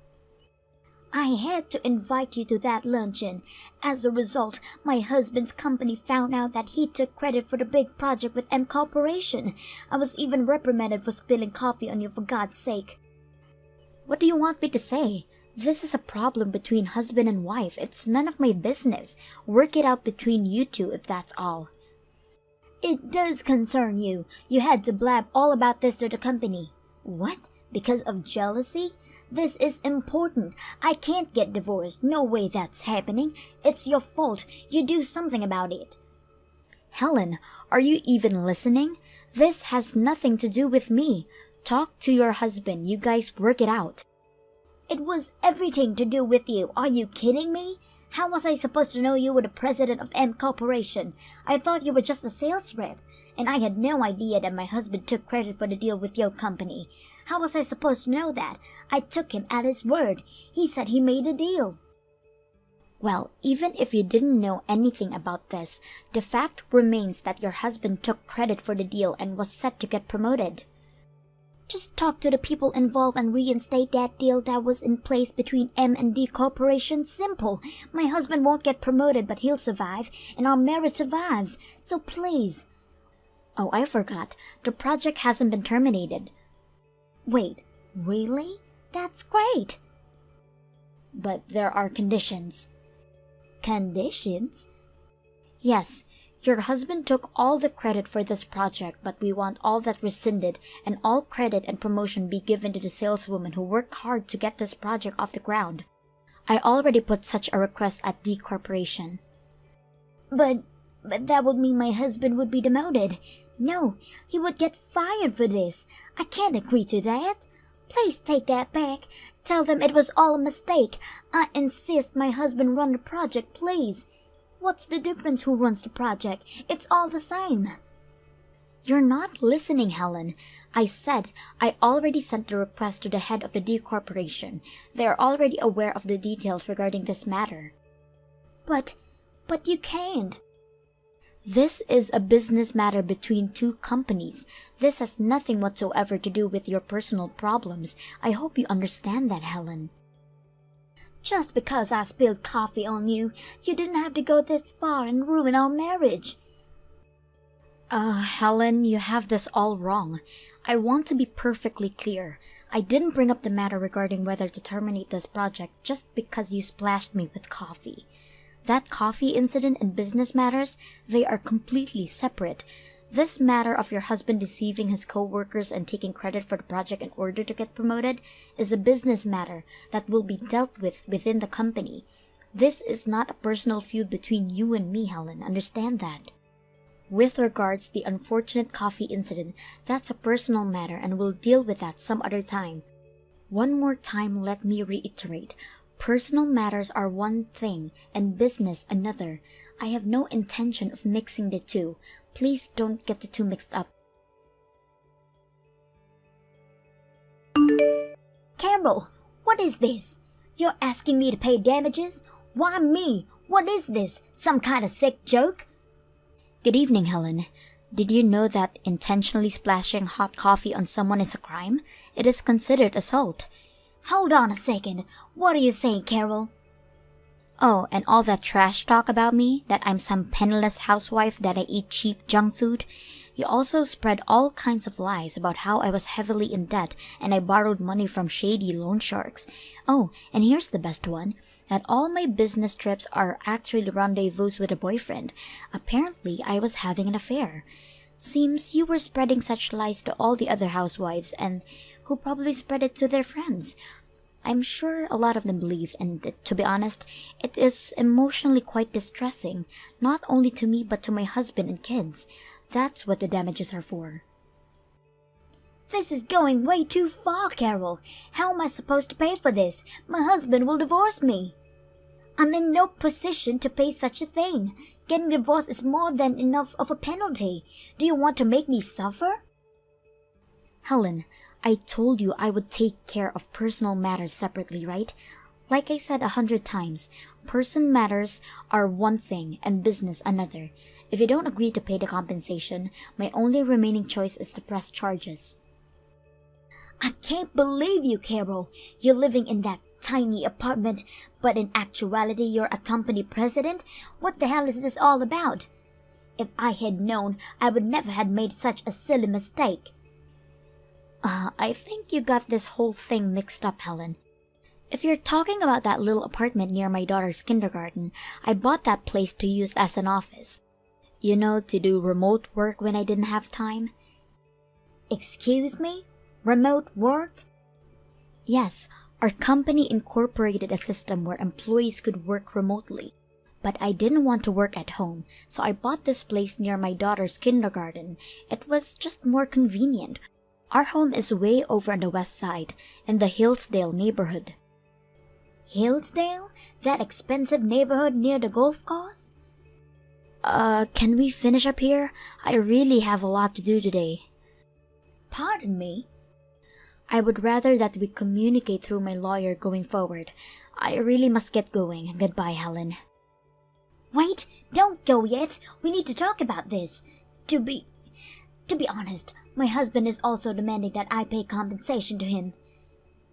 I had to invite you to that luncheon. As a result, my husband's company found out that he took credit for the big project with M Corporation. I was even reprimanded for spilling coffee on you, for God's sake. What do you want me to say? This is a problem between husband and wife. It's none of my business. Work it out between you two if that's all. It does concern you. You had to blab all about this to the company. What? Because of jealousy? This is important. I can't get divorced. No way that's happening. It's your fault. You do something about it. Helen, are you even listening? This has nothing to do with me. Talk to your husband. You guys work it out. It was everything to do with you. Are you kidding me? How was I supposed to know you were the president of M Corporation? I thought you were just a sales rep. And I had no idea that my husband took credit for the deal with your company. How was I supposed to know that? I took him at his word. He said he made a deal. Well, even if you didn't know anything about this, the fact remains that your husband took credit for the deal and was set to get promoted. Just talk to the people involved and reinstate that deal that was in place between M and D Corporation. Simple. My husband won't get promoted, but he'll survive, and our marriage survives. So please. Oh, I forgot. The project hasn't been terminated. Wait, really? That's great. But there are conditions. Conditions? Yes. Your husband took all the credit for this project, but we want all that rescinded and all credit and promotion be given to the saleswoman who worked hard to get this project off the ground. I already put such a request at D Corporation. But that would mean my husband would be demoted. No, he would get fired for this. I can't agree to that. Please take that back. Tell them it was all a mistake. I insist my husband run the project, please. What's the difference who runs the project? It's all the same. You're not listening, Helen. I said I already sent the request to the head of the D Corporation. They are already aware of the details regarding this matter. But you can't. This is a business matter between two companies. This has nothing whatsoever to do with your personal problems. I hope you understand that, Helen. Just because I spilled coffee on you, you didn't have to go this far and ruin our marriage. Helen, you have this all wrong. I want to be perfectly clear. I didn't bring up the matter regarding whether to terminate this project just because you splashed me with coffee. That coffee incident and business matters, they are completely separate. This matter of your husband deceiving his co-workers and taking credit for the project in order to get promoted is a business matter that will be dealt with within the company. This is not a personal feud between you and me, Helen. Understand that. With regards to the unfortunate coffee incident, that's a personal matter and we'll deal with that some other time. One more time, let me reiterate. Personal matters are one thing and business another. I have no intention of mixing the two. Please don't get the two mixed up. Carol, what is this? You're asking me to pay damages? Why me? What is this? Some kind of sick joke? Good evening, Helen. Did you know that intentionally splashing hot coffee on someone is a crime? It is considered assault. Hold on a second. What are you saying, Carol? Oh, and all that trash talk about me, that I'm some penniless housewife, that I eat cheap junk food? You also spread all kinds of lies about how I was heavily in debt and I borrowed money from shady loan sharks. Oh, and here's the best one, that all my business trips are actually rendezvous with a boyfriend. Apparently, I was having an affair. Seems you were spreading such lies to all the other housewives and who probably spread it to their friends. I'm sure a lot of them believed, and to be honest, it is emotionally quite distressing, not only to me but to my husband and kids. That's what the damages are for. This is going way too far, Carol. How am I supposed to pay for this? My husband will divorce me. I'm in no position to pay such a thing. Getting divorced is more than enough of a penalty. Do you want to make me suffer? Helen, I told you I would take care of personal matters separately, right? Like I said 100 times, person matters are one thing and business another. If you don't agree to pay the compensation, my only remaining choice is to press charges. I can't believe you, Carol. You're living in that tiny apartment, but in actuality you're a company president? What the hell is this all about? If I had known, I would never have made such a silly mistake. I think you got this whole thing mixed up, Helen. If you're talking about that little apartment near my daughter's kindergarten, I bought that place to use as an office. You know, to do remote work when I didn't have time. Excuse me? Remote work? Yes, our company incorporated a system where employees could work remotely. But I didn't want to work at home, so I bought this place near my daughter's kindergarten. It was just more convenient. Our home is way over on the west side, in the Hillsdale neighborhood. Hillsdale? That expensive neighborhood near the golf course? Can we finish up here? I really have a lot to do today. Pardon me? I would rather that we communicate through my lawyer going forward. I really must get going. Goodbye, Helen. Wait, don't go yet. We need to talk about this. To be honest, my husband is also demanding that I pay compensation to him.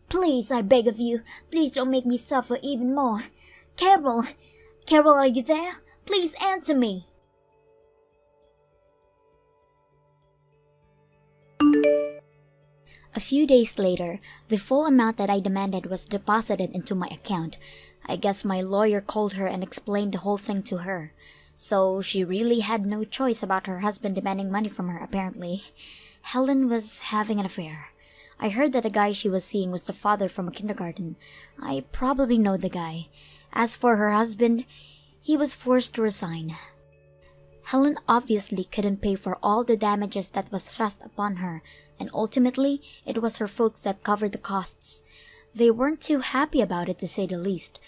Please, I beg of you, please don't make me suffer even more. Carol, are you there? Please answer me. A few days later, the full amount that I demanded was deposited into my account. I guess my lawyer called her and explained the whole thing to her. So she really had no choice about her husband demanding money from her, apparently. Helen was having an affair. I heard that the guy she was seeing was the father from a kindergarten. I probably know the guy. As for her husband, he was forced to resign. Helen obviously couldn't pay for all the damages that was thrust upon her, and ultimately, it was her folks that covered the costs. They weren't too happy about it, to say the least.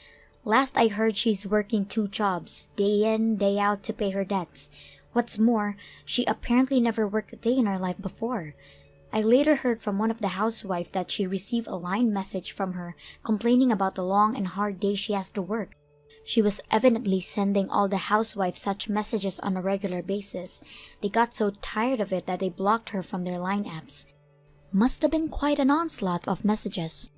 Last I heard, she's working 2 jobs, day in, day out, to pay her debts. What's more, she apparently never worked a day in her life before. I later heard from one of the housewives that she received a line message from her complaining about the long and hard day she has to work. She was evidently sending all the housewives such messages on a regular basis. They got so tired of it that they blocked her from their line apps. Must have been quite an onslaught of messages.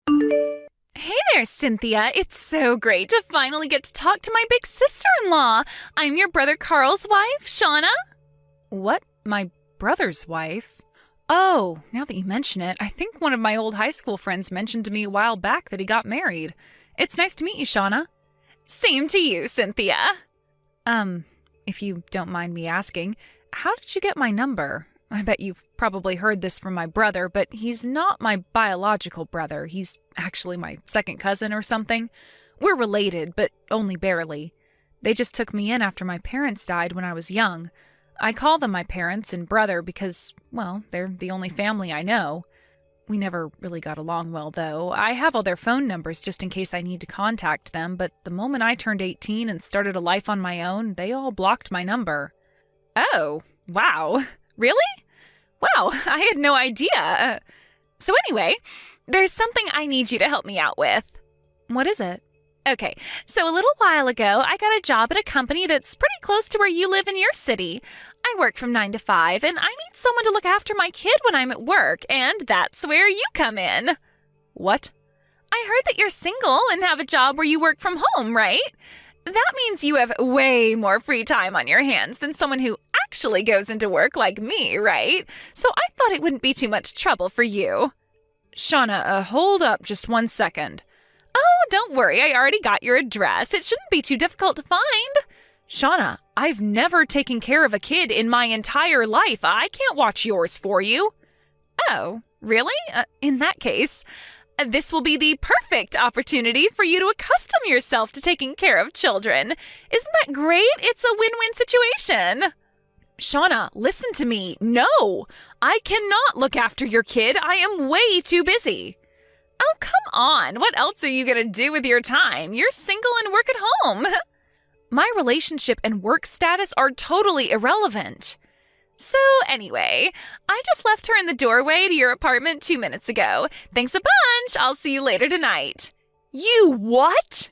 Hey there, Cynthia. It's so great to finally get to talk to my big sister-in-law. I'm your brother Carl's wife, Shauna. What? My brother's wife? Oh, now that you mention it, I think one of my old high school friends mentioned to me a while back that he got married. It's nice to meet you, Shauna. Same to you, Cynthia. If you don't mind me asking, how did you get my number? I bet you've probably heard this from my brother, but he's not my biological brother. He's actually my second cousin or something. We're related, but only barely. They just took me in after my parents died when I was young. I call them my parents and brother because, well, they're the only family I know. We never really got along well, though. I have all their phone numbers just in case I need to contact them, but the moment I turned 18 and started a life on my own, they all blocked my number. Oh, wow. Really? Wow, I had no idea. So anyway, there's something I need you to help me out with. What is it? Okay, so a little while ago, I got a job at a company that's pretty close to where you live in your city. I work from 9 to 5, and I need someone to look after my kid when I'm at work, and that's where you come in. What? I heard that you're single and have a job where you work from home, right? That means you have way more free time on your hands than someone who actually goes into work like me, right? So I thought it wouldn't be too much trouble for you. Shauna, hold up just 1 second. Oh, don't worry, I already got your address. It shouldn't be too difficult to find. Shauna, I've never taken care of a kid in my entire life. I can't watch yours for you. Oh, really? In that case, this will be the perfect opportunity for you to accustom yourself to taking care of children. Isn't that great? It's a win-win situation. Shauna, listen to me. No, I cannot look after your kid. I am way too busy. Oh, come on. What else are you going to do with your time? You're single and work at home. My relationship and work status are totally irrelevant. So anyway, I just left her in the doorway to your apartment 2 minutes ago. Thanks a bunch. I'll see you later tonight. You what?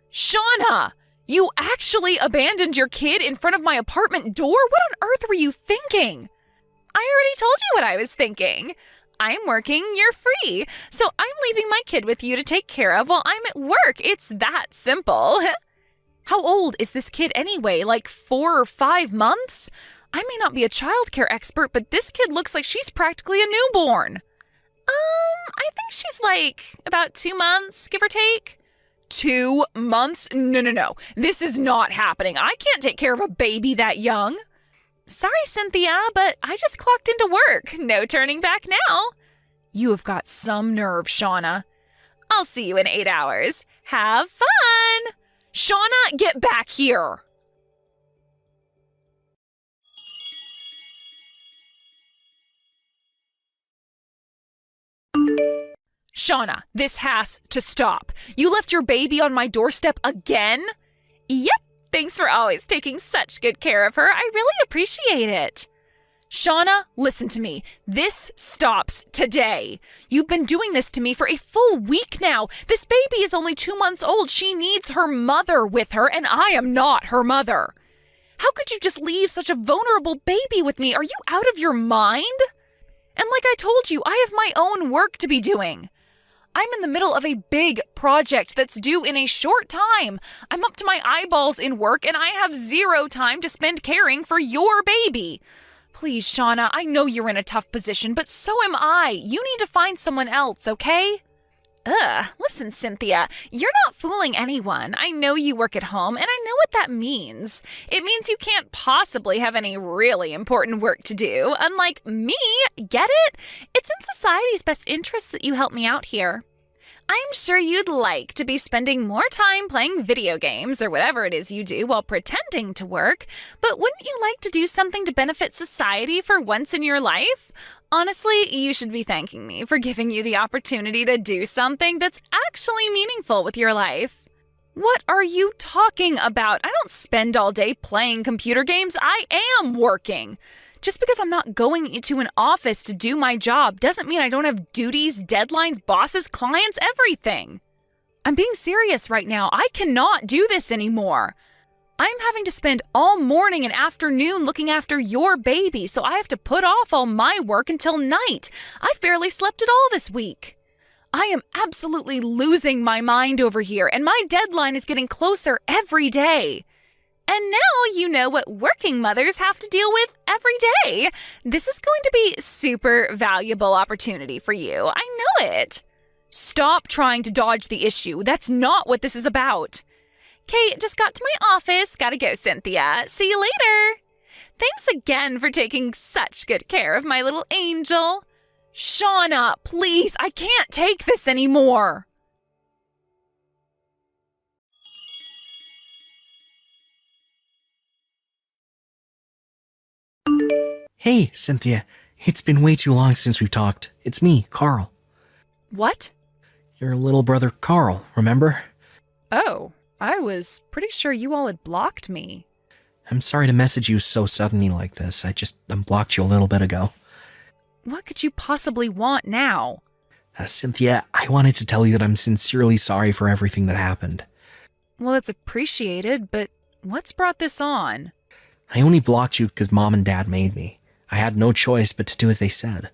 Shauna, you actually abandoned your kid in front of my apartment door? What on earth were you thinking? I already told you what I was thinking. I'm working, you're free. So I'm leaving my kid with you to take care of while I'm at work. It's that simple. How old is this kid anyway? Like 4 or 5 months? I may not be a childcare expert, but this kid looks like she's practically a newborn. I think she's like about 2 months, give or take. 2 months? No. This is not happening. I can't take care of a baby that young. Sorry, Cynthia, but I just clocked into work. No turning back now. You have got some nerve, Shauna. I'll see you in 8 hours. Have fun! Shauna, get back here! Shauna, this has to stop. You left your baby on my doorstep again? Yep. Thanks for always taking such good care of her. I really appreciate it. Shauna, listen to me. This stops today. You've been doing this to me for a full week now. This baby is only 2 months old. She needs her mother with her, and I am not her mother. How could you just leave such a vulnerable baby with me? Are you out of your mind? And like I told you, I have my own work to be doing. I'm in the middle of a big project that's due in a short time. I'm up to my eyeballs in work, and I have 0 time to spend caring for your baby. Please, Shauna, I know you're in a tough position, but so am I. You need to find someone else, okay? Listen, Cynthia, you're not fooling anyone. I know you work at home, and I know what that means. It means you can't possibly have any really important work to do, unlike me. Get it? It's in society's best interest that you help me out here. I'm sure you'd like to be spending more time playing video games or whatever it is you do while pretending to work, but wouldn't you like to do something to benefit society for once in your life? Honestly, you should be thanking me for giving you the opportunity to do something that's actually meaningful with your life. What are you talking about? I don't spend all day playing computer games. I am working. Just because I'm not going into an office to do my job doesn't mean I don't have duties, deadlines, bosses, clients, everything. I'm being serious right now. I cannot do this anymore. I'm having to spend all morning and afternoon looking after your baby, so I have to put off all my work until night. I've barely slept at all this week. I am absolutely losing my mind over here, and my deadline is getting closer every day. And now you know what working mothers have to deal with every day. This is going to be a super valuable opportunity for you. I know it. Stop trying to dodge the issue. That's not what this is about. Kate, just got to my office. Gotta go, Cynthia. See you later. Thanks again for taking such good care of my little angel. Shauna, please, I can't take this anymore. Hey, Cynthia. It's been way too long since we've talked. It's me, Carl. What? Your little brother, Carl, remember? Oh, I was pretty sure you all had blocked me. I'm sorry to message you so suddenly like this. I just unblocked you a little bit ago. What could you possibly want now? Cynthia, I wanted to tell you that I'm sincerely sorry for everything that happened. Well, it's appreciated, but what's brought this on? I only blocked you because Mom and Dad made me. I had no choice but to do as they said.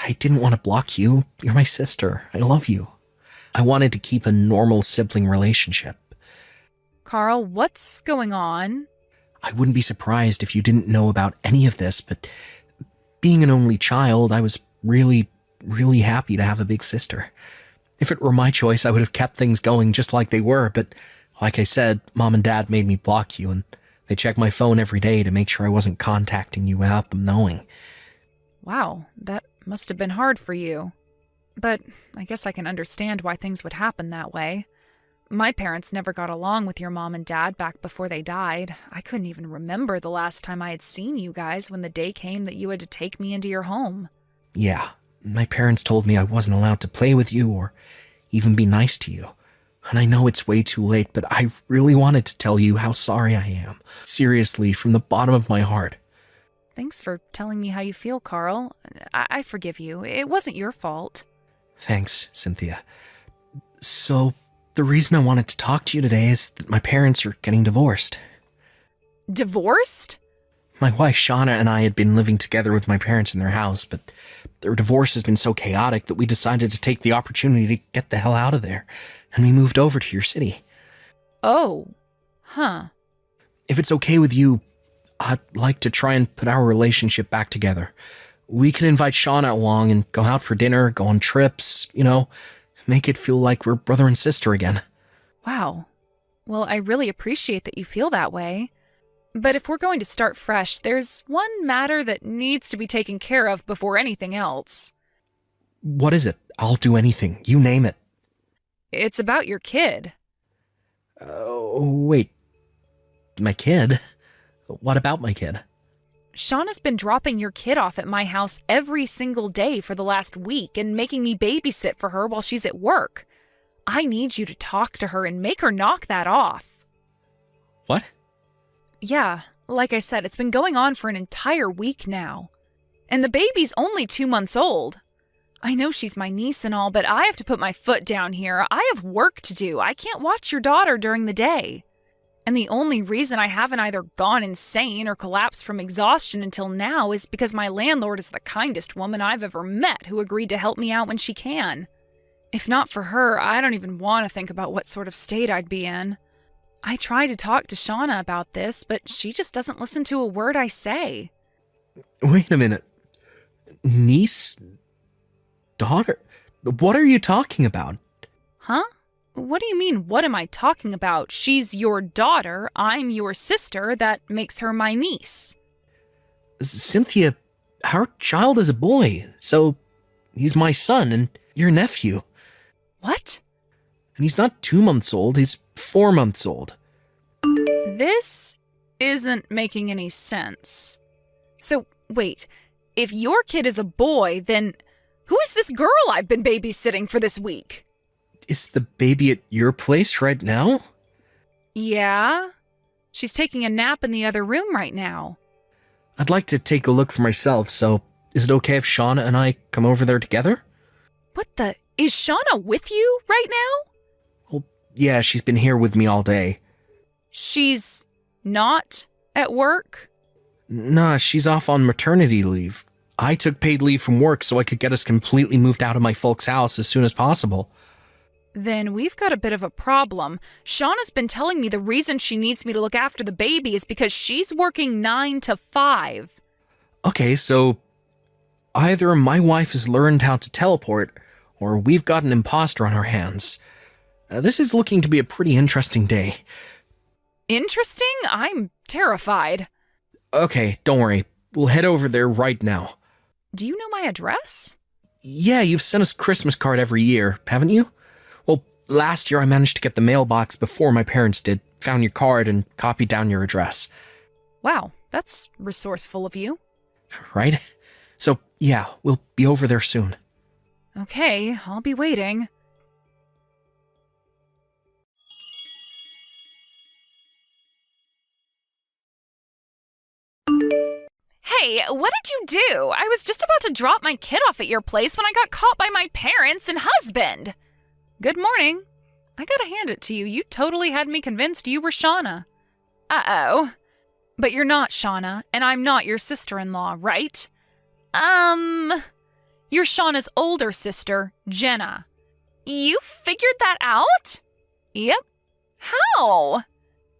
I didn't want to block you. You're my sister. I love you. I wanted to keep a normal sibling relationship. Carl, what's going on? I wouldn't be surprised if you didn't know about any of this, but being an only child, I was really happy to have a big sister. If it were my choice, I would have kept things going just like they were, but like I said, Mom and Dad made me block you, and they check my phone every day to make sure I wasn't contacting you without them knowing. Wow, that must have been hard for you. But I guess I can understand why things would happen that way. My parents never got along with your mom and dad back before they died. I couldn't even remember the last time I had seen you guys when the day came that you had to take me into your home. Yeah, my parents told me I wasn't allowed to play with you or even be nice to you. And I know it's way too late, but I really wanted to tell you how sorry I am. Seriously, from the bottom of my heart. Thanks for telling me how you feel, Carl. I forgive you. It wasn't your fault. Thanks, Cynthia. So, the reason I wanted to talk to you today is that my parents are getting divorced. Divorced? My wife Shauna and I had been living together with my parents in their house, but their divorce has been so chaotic that we decided to take the opportunity to get the hell out of there, and we moved over to your city. Oh, huh. If it's okay with you, I'd like to try and put our relationship back together. We could invite Shauna along and go out for dinner, go on trips, make it feel like we're brother and sister again. Wow. Well, I really appreciate that you feel that way. But if we're going to start fresh, there's one matter that needs to be taken care of before anything else. What is it? I'll do anything. You name it. It's about your kid. Wait. My kid? What about my kid? Shauna's been dropping your kid off at my house every single day for the last week and making me babysit for her while she's at work. I need you to talk to her and make her knock that off. What? Yeah, like I said, it's been going on for an entire week now. And the baby's only 2 months old. I know she's my niece and all, but I have to put my foot down here. I have work to do. I can't watch your daughter during the day. And the only reason I haven't either gone insane or collapsed from exhaustion until now is because my landlord is the kindest woman I've ever met who agreed to help me out when she can. If not for her, I don't even want to think about what sort of state I'd be in. I tried to talk to Shauna about this, but she just doesn't listen to a word I say. Wait a minute. Niece? Daughter? What are you talking about? Huh? What do you mean, what am I talking about? She's your daughter, I'm your sister, that makes her my niece. Cynthia, our child is a boy, so he's my son and your nephew. What? And he's not 2 months old, he's 4 months old. This isn't making any sense. So, wait, if your kid is a boy, then who is this girl I've been babysitting for this week? Is the baby at your place right now? Yeah. She's taking a nap in the other room right now. I'd like to take a look for myself, so is it okay if Shauna and I come over there together? What the? Is Shauna with you right now? Well, yeah, she's been here with me all day. She's not at work? Nah, she's off on maternity leave. I took paid leave from work so I could get us completely moved out of my folks' house as soon as possible. Then we've got a bit of a problem. Shauna's been telling me the reason she needs me to look after the baby is because she's working 9 to 5. Okay, so either my wife has learned how to teleport, or we've got an imposter on our hands. This is looking to be a pretty interesting day. Interesting? I'm terrified. Okay, don't worry. We'll head over there right now. Do you know my address? Yeah, you've sent us a Christmas card every year, haven't you? Well, last year I managed to get the mailbox before my parents did, found your card, and copied down your address. Wow, that's resourceful of you. Right? So, yeah, we'll be over there soon. Okay, I'll be waiting. Hey, what did you do? I was just about to drop my kid off at your place when I got caught by my parents and husband. Good morning. I gotta hand it to you. You totally had me convinced you were Shauna. Uh-oh. But you're not, Shauna, and I'm not your sister-in-law, right? You're Shauna's older sister, Jenna. You figured that out? Yep. How?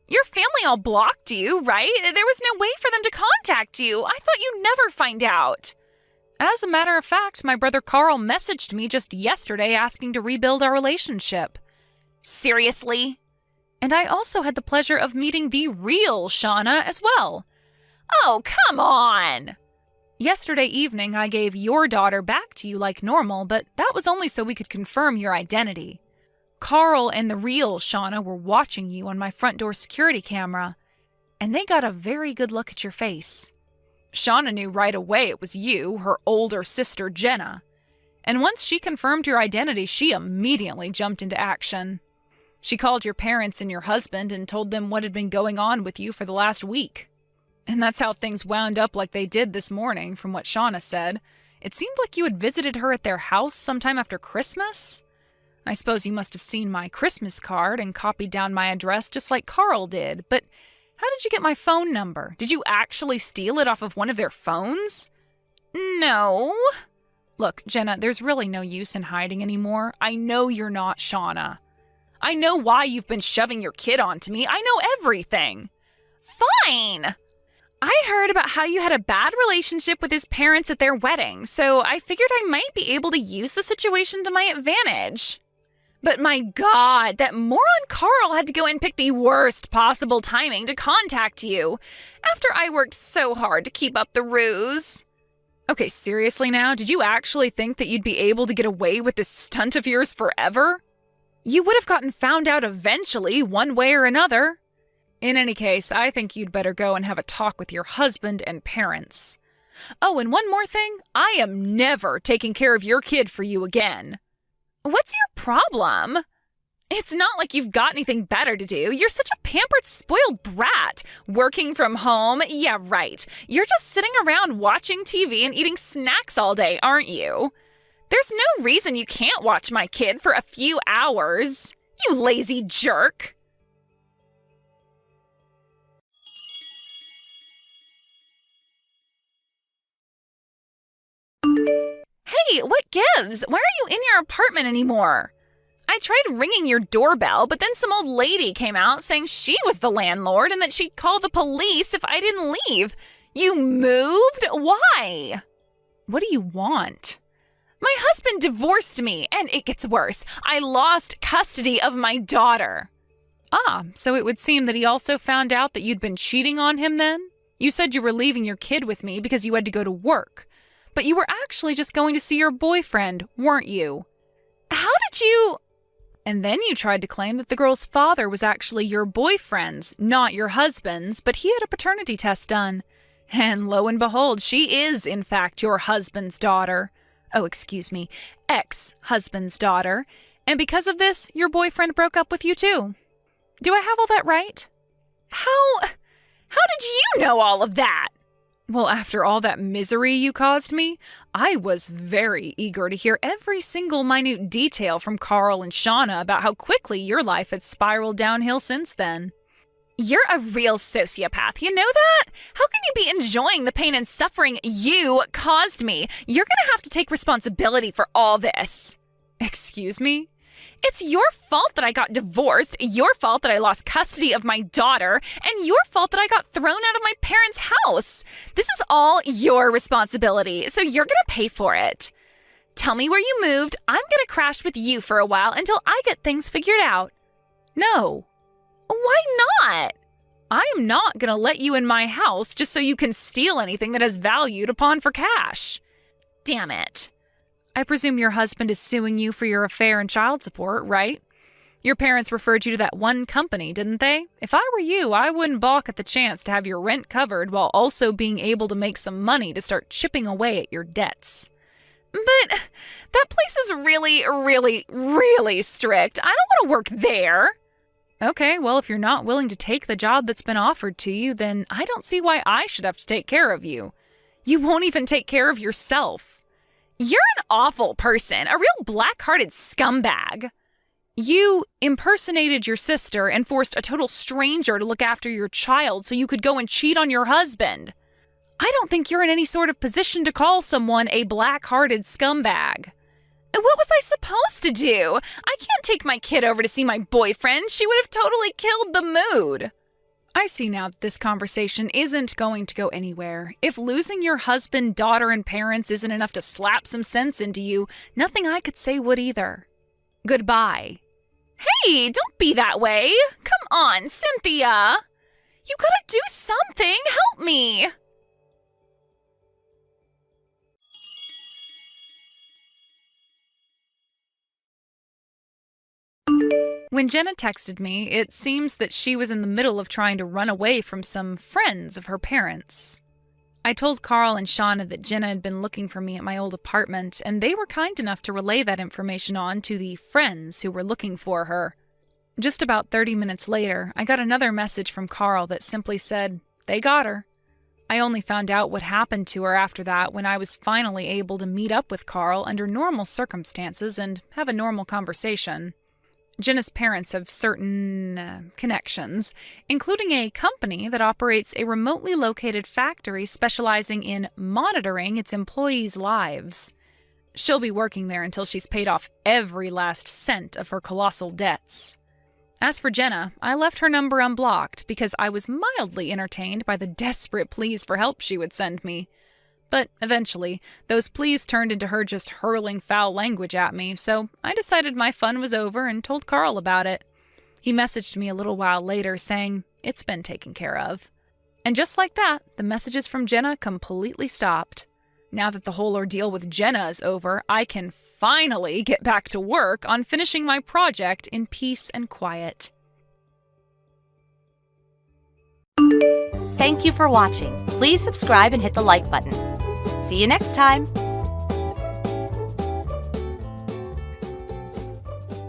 Your family all blocked you, right? There was no way for them to contact you. I thought you'd never find out. As a matter of fact, my brother Carl messaged me just yesterday asking to rebuild our relationship. Seriously? And I also had the pleasure of meeting the real Shauna as well. Oh, come on! Yesterday evening, I gave your daughter back to you like normal, but that was only so we could confirm your identity. Carl and the real Shauna were watching you on my front door security camera, and they got a very good look at your face. Shauna knew right away it was you, her older sister Jenna. And once she confirmed your identity, she immediately jumped into action. She called your parents and your husband and told them what had been going on with you for the last week. And that's how things wound up like they did this morning, from what Shauna said. It seemed like you had visited her at their house sometime after Christmas. I suppose you must have seen my Christmas card and copied down my address just like Carl did, but how did you get my phone number? Did you actually steal it off of one of their phones? No. Look, Jenna, there's really no use in hiding anymore. I know you're not Shauna. I know why you've been shoving your kid onto me. I know everything. Fine. I heard about how you had a bad relationship with his parents at their wedding, so I figured I might be able to use the situation to my advantage. But my God, that moron Carl had to go and pick the worst possible timing to contact you, after I worked so hard to keep up the ruse. Okay, seriously now, did you actually think that you'd be able to get away with this stunt of yours forever? You would have gotten found out eventually, one way or another. In any case, I think you'd better go and have a talk with your husband and parents. Oh, and one more thing, I am never taking care of your kid for you again. What's your problem? It's not like you've got anything better to do. You're such a pampered, spoiled brat. Working from home? Yeah, right. You're just sitting around watching TV and eating snacks all day, aren't you? There's no reason you can't watch my kid for a few hours. You lazy jerk. Hey, what gives? Why are you in your apartment anymore? I tried ringing your doorbell, but then some old lady came out saying she was the landlord and that she'd call the police if I didn't leave. You moved? Why? What do you want? My husband divorced me, and it gets worse. I lost custody of my daughter. Ah, so it would seem that he also found out that you'd been cheating on him then? You said you were leaving your kid with me because you had to go to work. But you were actually just going to see your boyfriend, weren't you? How did you... And then you tried to claim that the girl's father was actually your boyfriend's, not your husband's, but he had a paternity test done. And lo and behold, she is, in fact, your husband's daughter. Oh, excuse me, ex-husband's daughter. And because of this, your boyfriend broke up with you too. Do I have all that right? How did you know all of that? Well, after all that misery you caused me, I was very eager to hear every single minute detail from Carl and Shauna about how quickly your life had spiraled downhill since then. You're a real sociopath, you know that? How can you be enjoying the pain and suffering you caused me? You're gonna have to take responsibility for all this. Excuse me? It's your fault that I got divorced, your fault that I lost custody of my daughter, and your fault that I got thrown out of my parents' house. This is all your responsibility, so you're gonna pay for it. Tell me where you moved. I'm gonna crash with you for a while until I get things figured out. No. Why not? I am not gonna let you in my house just so you can steal anything that has value to pawn for cash. Damn it. I presume your husband is suing you for your affair and child support, right? Your parents referred you to that one company, didn't they? If I were you, I wouldn't balk at the chance to have your rent covered while also being able to make some money to start chipping away at your debts. But that place is really, really, really strict. I don't want to work there. Okay, well, if you're not willing to take the job that's been offered to you, then I don't see why I should have to take care of you. You won't even take care of yourself. You're an awful person, a real black-hearted scumbag. You impersonated your sister and forced a total stranger to look after your child so you could go and cheat on your husband. I don't think you're in any sort of position to call someone a black-hearted scumbag. What was I supposed to do? I can't take my kid over to see my boyfriend. She would have totally killed the mood. I see now that this conversation isn't going to go anywhere. If losing your husband, daughter, and parents isn't enough to slap some sense into you, nothing I could say would either. Goodbye. Hey, don't be that way. Come on, Cynthia. You gotta do something. Help me. When Jenna texted me, it seems that she was in the middle of trying to run away from some friends of her parents. I told Carl and Shauna that Jenna had been looking for me at my old apartment, and they were kind enough to relay that information on to the friends who were looking for her. Just about 30 minutes later, I got another message from Carl that simply said, "They got her." I only found out what happened to her after that when I was finally able to meet up with Carl under normal circumstances and have a normal conversation. Jenna's parents have certain connections, including a company that operates a remotely located factory specializing in monitoring its employees' lives. She'll be working there until she's paid off every last cent of her colossal debts. As for Jenna, I left her number unblocked because I was mildly entertained by the desperate pleas for help she would send me. But eventually, those pleas turned into her just hurling foul language at me, so I decided my fun was over and told Carl about it. He messaged me a little while later saying it's been taken care of. And just like that, the messages from Jenna completely stopped. Now that the whole ordeal with Jenna is over, I can finally get back to work on finishing my project in peace and quiet. Thank you for watching. Please subscribe and hit the like button. See you next time.